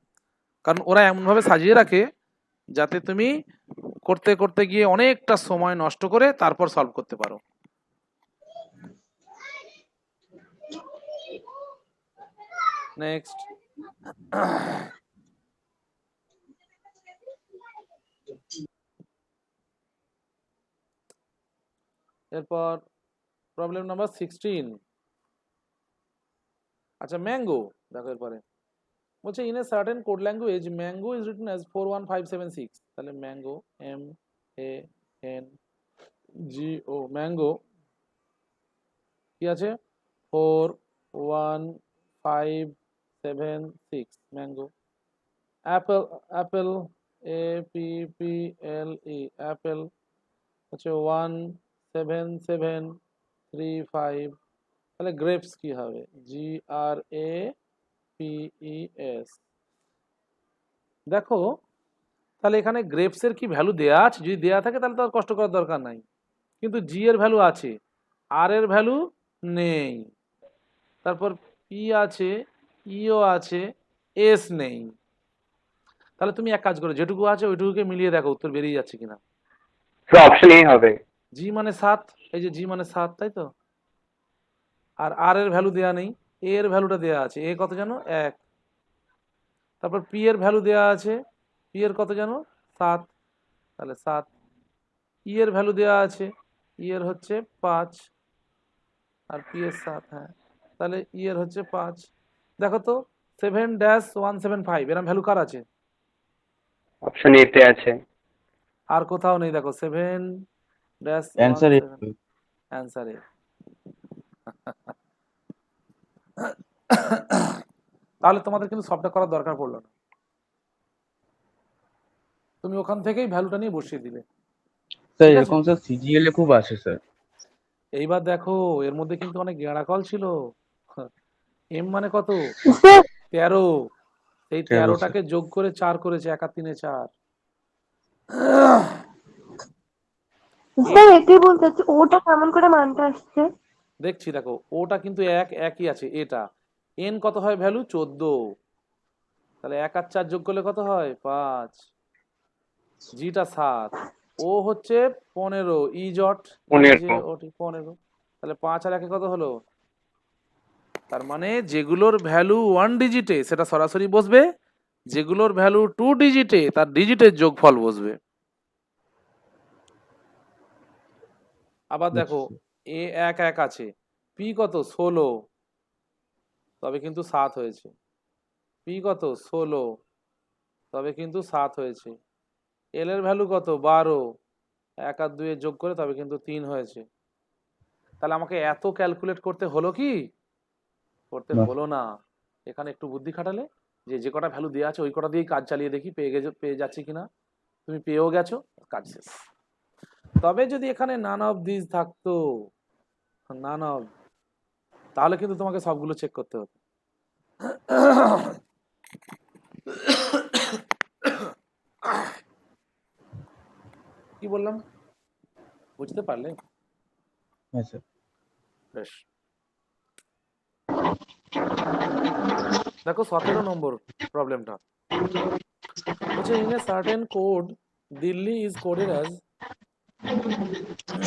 কারণ ওরা এমনভাবে সাজিয়ে রাখে যাতে তুমি করতে করতে গিয়ে অনেকটা সময় নষ্ট করে তারপর সলভ করতে পারো। নেক্সট, এরপর প্রবলেম নাম্বার 16। আচ্ছা ম্যাঙ্গো দেখো, এরপরে বলছে in a certain code language mango is written as 41576, তাহলে mango M A N G O, mango কি আছে 41576, mango. Apple, apple APPLE, apple হচ্ছে 17735, তাহলে গ্রেপস কি হবে? GRAPES। দেখো তাহলে এখানে গ্রেপসের কি ভ্যালু দেয়া আছে? যদি দেয়া থাকে তাহলে তো আর কষ্ট করার দরকার নাই, কিন্তু জি এর ভ্যালু আছে, আর এর ভ্যালু নেই, তারপর পি আছে, ইও আছে, এস নেই। তাহলে তুমি এক কাজ করো, যেটুকু আছে ওইটুকুকে মিলিয়ে দেখো উত্তর বেরিয়ে যাচ্ছে কিনা। অপশন এ হবে। জি মানে 7, এই যে জি মানে 7, তাই তো। আর আর এর ভ্যালু দেয়া নেই, এ এর ভ্যালুটা দেয়া আছে, এ কত জানো? 1। তারপর পি এর ভ্যালু দেয়া আছে, পি এর কত জানো? 7, তাহলে 7। ই এর ভ্যালু দেওয়া আছে, ই এর হচ্ছে 5, আর পি এর 7। হ্যাঁ, তাহলে ই এর হচ্ছে 5। দেখো তো 7-175 এরম ভ্যালু কার আছে? অপশন এ তে আছে। আর কোথাও নেই। দেখো 7-1 অ্যান্সার এ। অ্যান্সার এ। তাহলে তোমাদের কিন্তু সবটা করার দরকার পড়লো না, তুমি ওখান থেকেই ভ্যালুটা নিয়ে বসিয়ে দিলে। স্যার ঠিক আছে, এরকম স্যার সিজিএল এ খুব আসে স্যার। এইবার দেখো এর মধ্যে কিন্তু অনেক গেঁড়াকল ছিল। এম মানে কত? স্যার 13। এই 13 স্যার। 13টাকে যোগ করে 4 করেছে, 1 আর 3 4। স্যার এটাই বলতে চাচ্ছি, ওটা কেমন করে মানতে আসছে? দেখছি, দেখো ওটা কিন্তু একই আছে। এটা এন কত হয় ভ্যালু? 14। তাহলে 1 আর 4 যোগ করলে কত হয়? 5। জিটা 7, ও হচ্ছে 15, ই জট ই যে 15। ওটি 15। তাহলে 5 আর 1 কত হলো? তার মানে যেগুলোর ভ্যালু 1 ডিজিটে সেটা সরাসরি বসবে, যেগুলোর ভ্যালু 2 ডিজিটে তার ডিজিটের যোগফল বসবে। আবার দেখো এ 1 আছে, পি কত? 16, তবে কিন্তু 7 হয়েছে। পি কত? 16, তবে কিন্তু 7 হয়েছে। এল এর ভ্যালু কত? 12, 1 আর 2 এর যোগ করে তবে কিন্তু 3 হয়েছে। তাহলে আমাকে এত ক্যালকুলেট করতে হলো কি? করতে বাহ। হলো না। এখানে একটু বুদ্ধি খাটালে, যে কটা ভ্যালু দেওয়া আছে ওই কটা দিয়েই কাজ চালিয়ে দেখি পেয়ে যাচ্ছি কিনা। তুমি পেয়েও গেছো, কাজ শেষ। তবে যদি এখানে নান অফ দিস থাকতো, নান অফ, তাহলে কিন্তু তোমাকে সবগুলো চেক করতে হতো। কি বললাম বুঝতে পারলে? হ্যাঁ স্যার। বেশ, দেখো 17 নম্বর প্রবলেমটা হচ্ছে, in a certain code Delhi is coded as.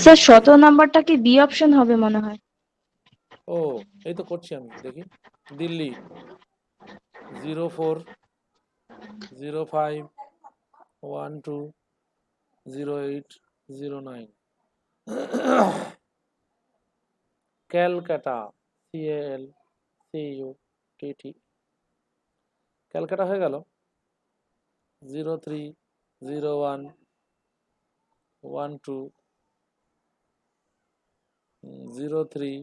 Sir 17 নাম্বারটা কি বি অপশন হবে মনে হয়। ও, এই তো করছি আমি, দেখি। দিল্লি 0405120809। ক্যালকাটা CALCUTT, ক্যালকাটা হয়ে গেল 03011203,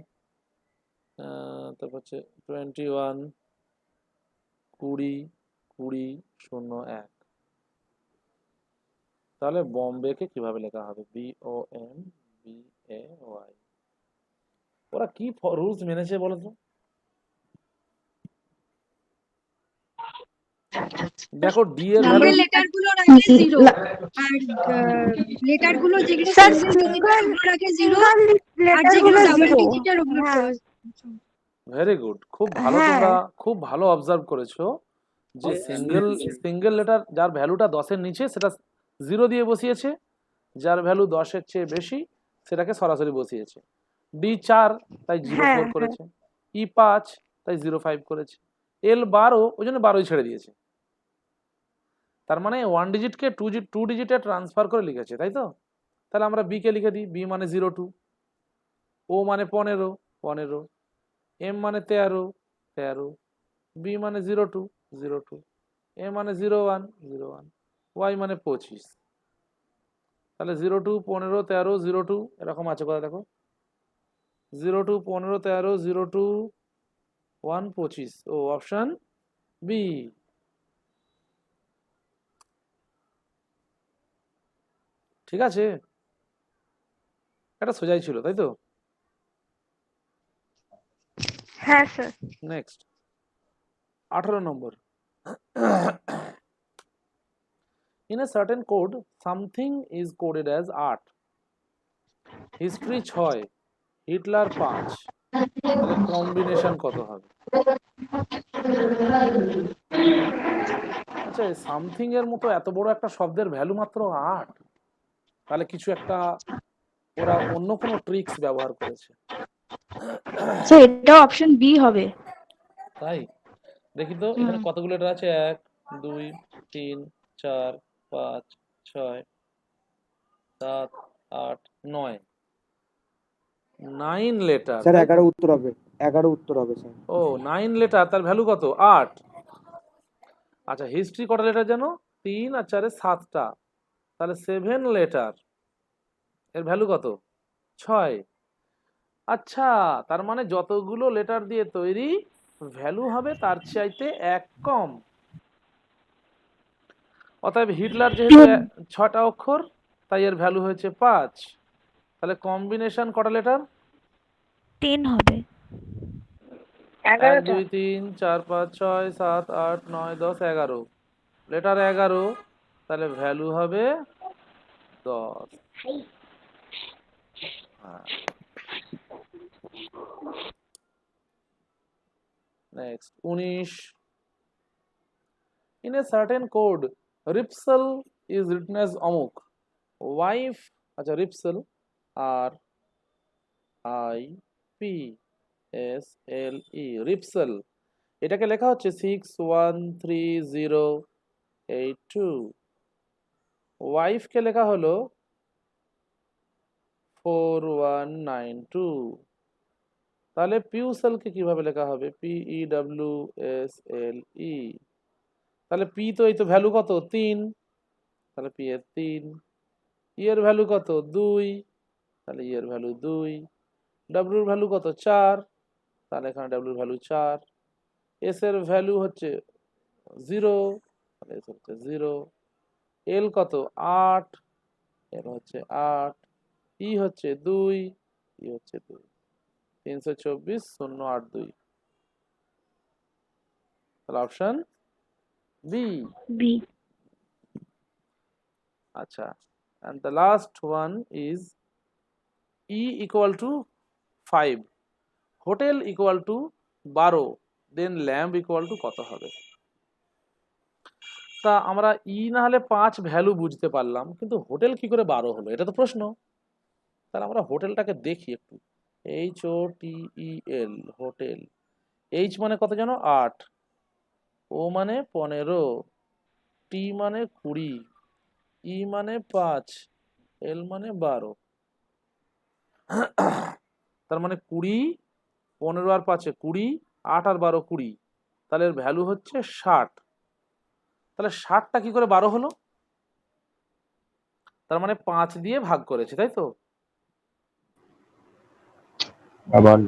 তারপর হচ্ছে 21-20-20-01। তাহলে বম্বেকে কিভাবে লেখা হবে? BOMBAY। ওরা কি রুলস মেনেছে বলো তো? দেখো ডি এর ভ্যালু, লেটার গুলো রাখলে জিরো, আর লেটার গুলো যেগুলো স্যার সিঙ্গেল ডিজিটের ওগুলো রাখে জিরো, আর লেটার যেগুলো গুলো ডাবল জিরো। ডিজিটের ওগুলো হ্যাঁ ভেরি গুড, খুব ভালো। হ্যাঁ তোমরা খুব ভালো অবজার্ভ করেছো যে সিঙ্গেল লেটার যার ভ্যালুটা 10-এর নিচে সেটা 0 দিয়ে বসিয়েছে, যার ভ্যালু 10-এর চেয়ে বেশি সেটাকে সরাসরি বসিয়েছে। ডি 4 তাই 04 হ্যাঁ করেছে, ই 5 তাই 05 করেছে, এল 12 ওই জন্য 12ই ছেড়ে দিয়েছে। তার মানে 1 ডিজিটকে 2 ডিজিটে ট্রান্সফার করে লিখেছে, তাই তো। তাহলে আমরা বি কে লিখে দিই, বি মানে 02, ও মানে 15, এম মানে 13, বি মানে 02, এ মানে 01, ওয়াই মানে 25। তাহলে 02, 15, 13, 02 এরকম আছে কথা দেখো, 02, 15, 13, 02, 1, 25। ও, অপশন বি। ঠিক আছে, এটা সোজাই ছিল, তাই তো। হ্যাঁ sir. Next 18 number. In a certain code, something is coded as 8, history 6, Hitler 5, তাহলে কম্বিনেশন কত হবে? আচ্ছা, সামথিং এর মতো এত বড় একটা শব্দের ভ্যালু মাত্র 8, তাহলে কিছু একটা ওরা অন্য কোনো ট্রিক্স ব্যবহার করেছে, স্যার এটা অপশন বি হবে। তাই? দেখি তো এখানে কতগুলো লেটার আছে, 1 2 3 4 5 6 7 8 9, 9 লেটার। স্যার 11 উত্তর হবে, 11 উত্তর হবে স্যার। ও 9 লেটার, তার ভ্যালু কত? 8। আচ্ছা, হিস্ট্রি কটা লেটার যেন? 3 আর 4 7টা, তাহলে 7 লেটার, এর ভ্যালু কত? 6। আচ্ছা, তার মানে যতগুলো লেটার দিয়ে তৈরি, ভ্যালু হবে তার চাইতে 1 কম। অতএব হিটলার যেহেতু 6টা অক্ষর, তাই এর ভ্যালু হয়েছে 5। তাহলে কম্বিনেশন কটা লেটার? 10 হবে। 1 2 3 4 5 6 7 8 9 10 11 লেটার 11, তাহলে ভ্যালু হবে 10। Next 19। In a certain code, Ripsel is written as অমুক, ওয়াইফ, আচ্ছা রিপসেল আর আই পি এস এল ই, রিপসেল, এটাকে লেখা হচ্ছে 613082, ওয়াইফকে লেখা হলো 4192, তাহলে পিউসেলকে কিভাবে লেখা হবে? PEWSLE, তাহলে পি তো এই তো ভ্যালু কত? 3, তাহলে পি এর 3, ই এর ভ্যালু কত? 2, তাহলে ই এর ভ্যালু 2, ডাব্লিউর ভ্যালু কত? 4, তাহলে এখানে ডাব্লিউর ভ্যালু 4, এস এর ভ্যালু হচ্ছে 0, তাহলে এস হচ্ছে 0, এল কত? 8, এল হচ্ছে 8, ই হচ্ছে 2, ই হচ্ছে 2, 324 082, তাহলে অপশন বি। বি। আচ্ছা, and the last one is E equal to 5, hotel equal to 12, then lamp equal to কত হবে? তা আমরা ই না হলে 5 ভ্যালু বুঝতে পারলাম, কিন্তু হোটেল কি করে 12 হলো, এটা তো প্রশ্ন। তাহলে আমরা হোটেলটাকে দেখি একটু। HOTEL, হোটেল, এইচ মানে কত জানো? 8, ও মানে 15, টি মানে 20, ই মানে 5, এল মানে 12, তার মানে 20, 15 আর 5 20, 8 আর 12 20, তাহলে এর ভ্যালু হচ্ছে 60। তাহলে 60টা কি করে 12 হলো? তার মানে 5 দিয়ে ভাগ করেছে, তাই তো? আবার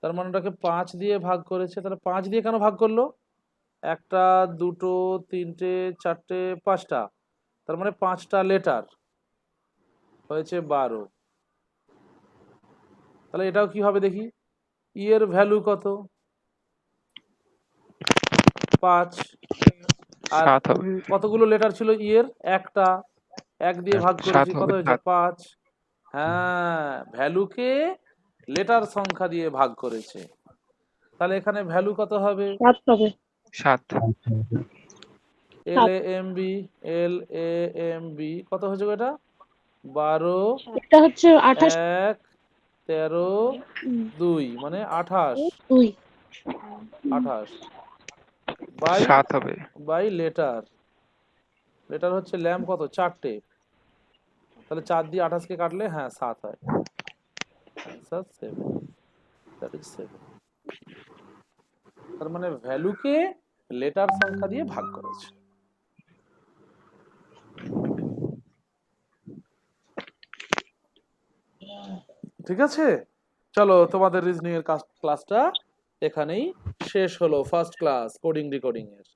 তার মানে ওটাকে 5 দিয়ে ভাগ করেছে, তাহলে 5 দিয়ে কেন ভাগ করলো? 1টা 2টো 3টে 4টে 5টা, তার মানে 5টা লেটার, হয়েছে 12। তাহলে এটাও কি হবে দেখি, ই এর ভ্যালু কত? 5, আর কতগুলো লেটার ছিল ই এর? 1টা, 1 দিয়ে ভাগ করেছি, কত হয়েছে? 5। হ্যাঁ, ভ্যালুকে লেটার সংখ্যা দিয়ে ভাগ করেছে, তাহলে এখানে ভ্যালু কত হবে? 7 হবে। 7। LAMB কত হয়েছে গো এটা? 12, এটা হচ্ছে 28 1 13 2 মানে 28, 2। 28 বাই 7 হবে। বাই লেটার, লেটার হচ্ছে ল্যাম্প কত? 4টে, তাহলে 4 দিয়ে 28 কে কাটলে হ্যাঁ 7 হয়, অ্যান্সার 7, দ্যাট ইজ 7। তার মানে ভ্যালুকে লেটার সংখ্যা দিয়ে ভাগ করেছে। ঠিক আছে, চলো তোমাদের রিজনিং এর ক্লাসটা এখানেই শেষ হলো, ফার্স্ট ক্লাস কোডিং ডিকোডিং এর।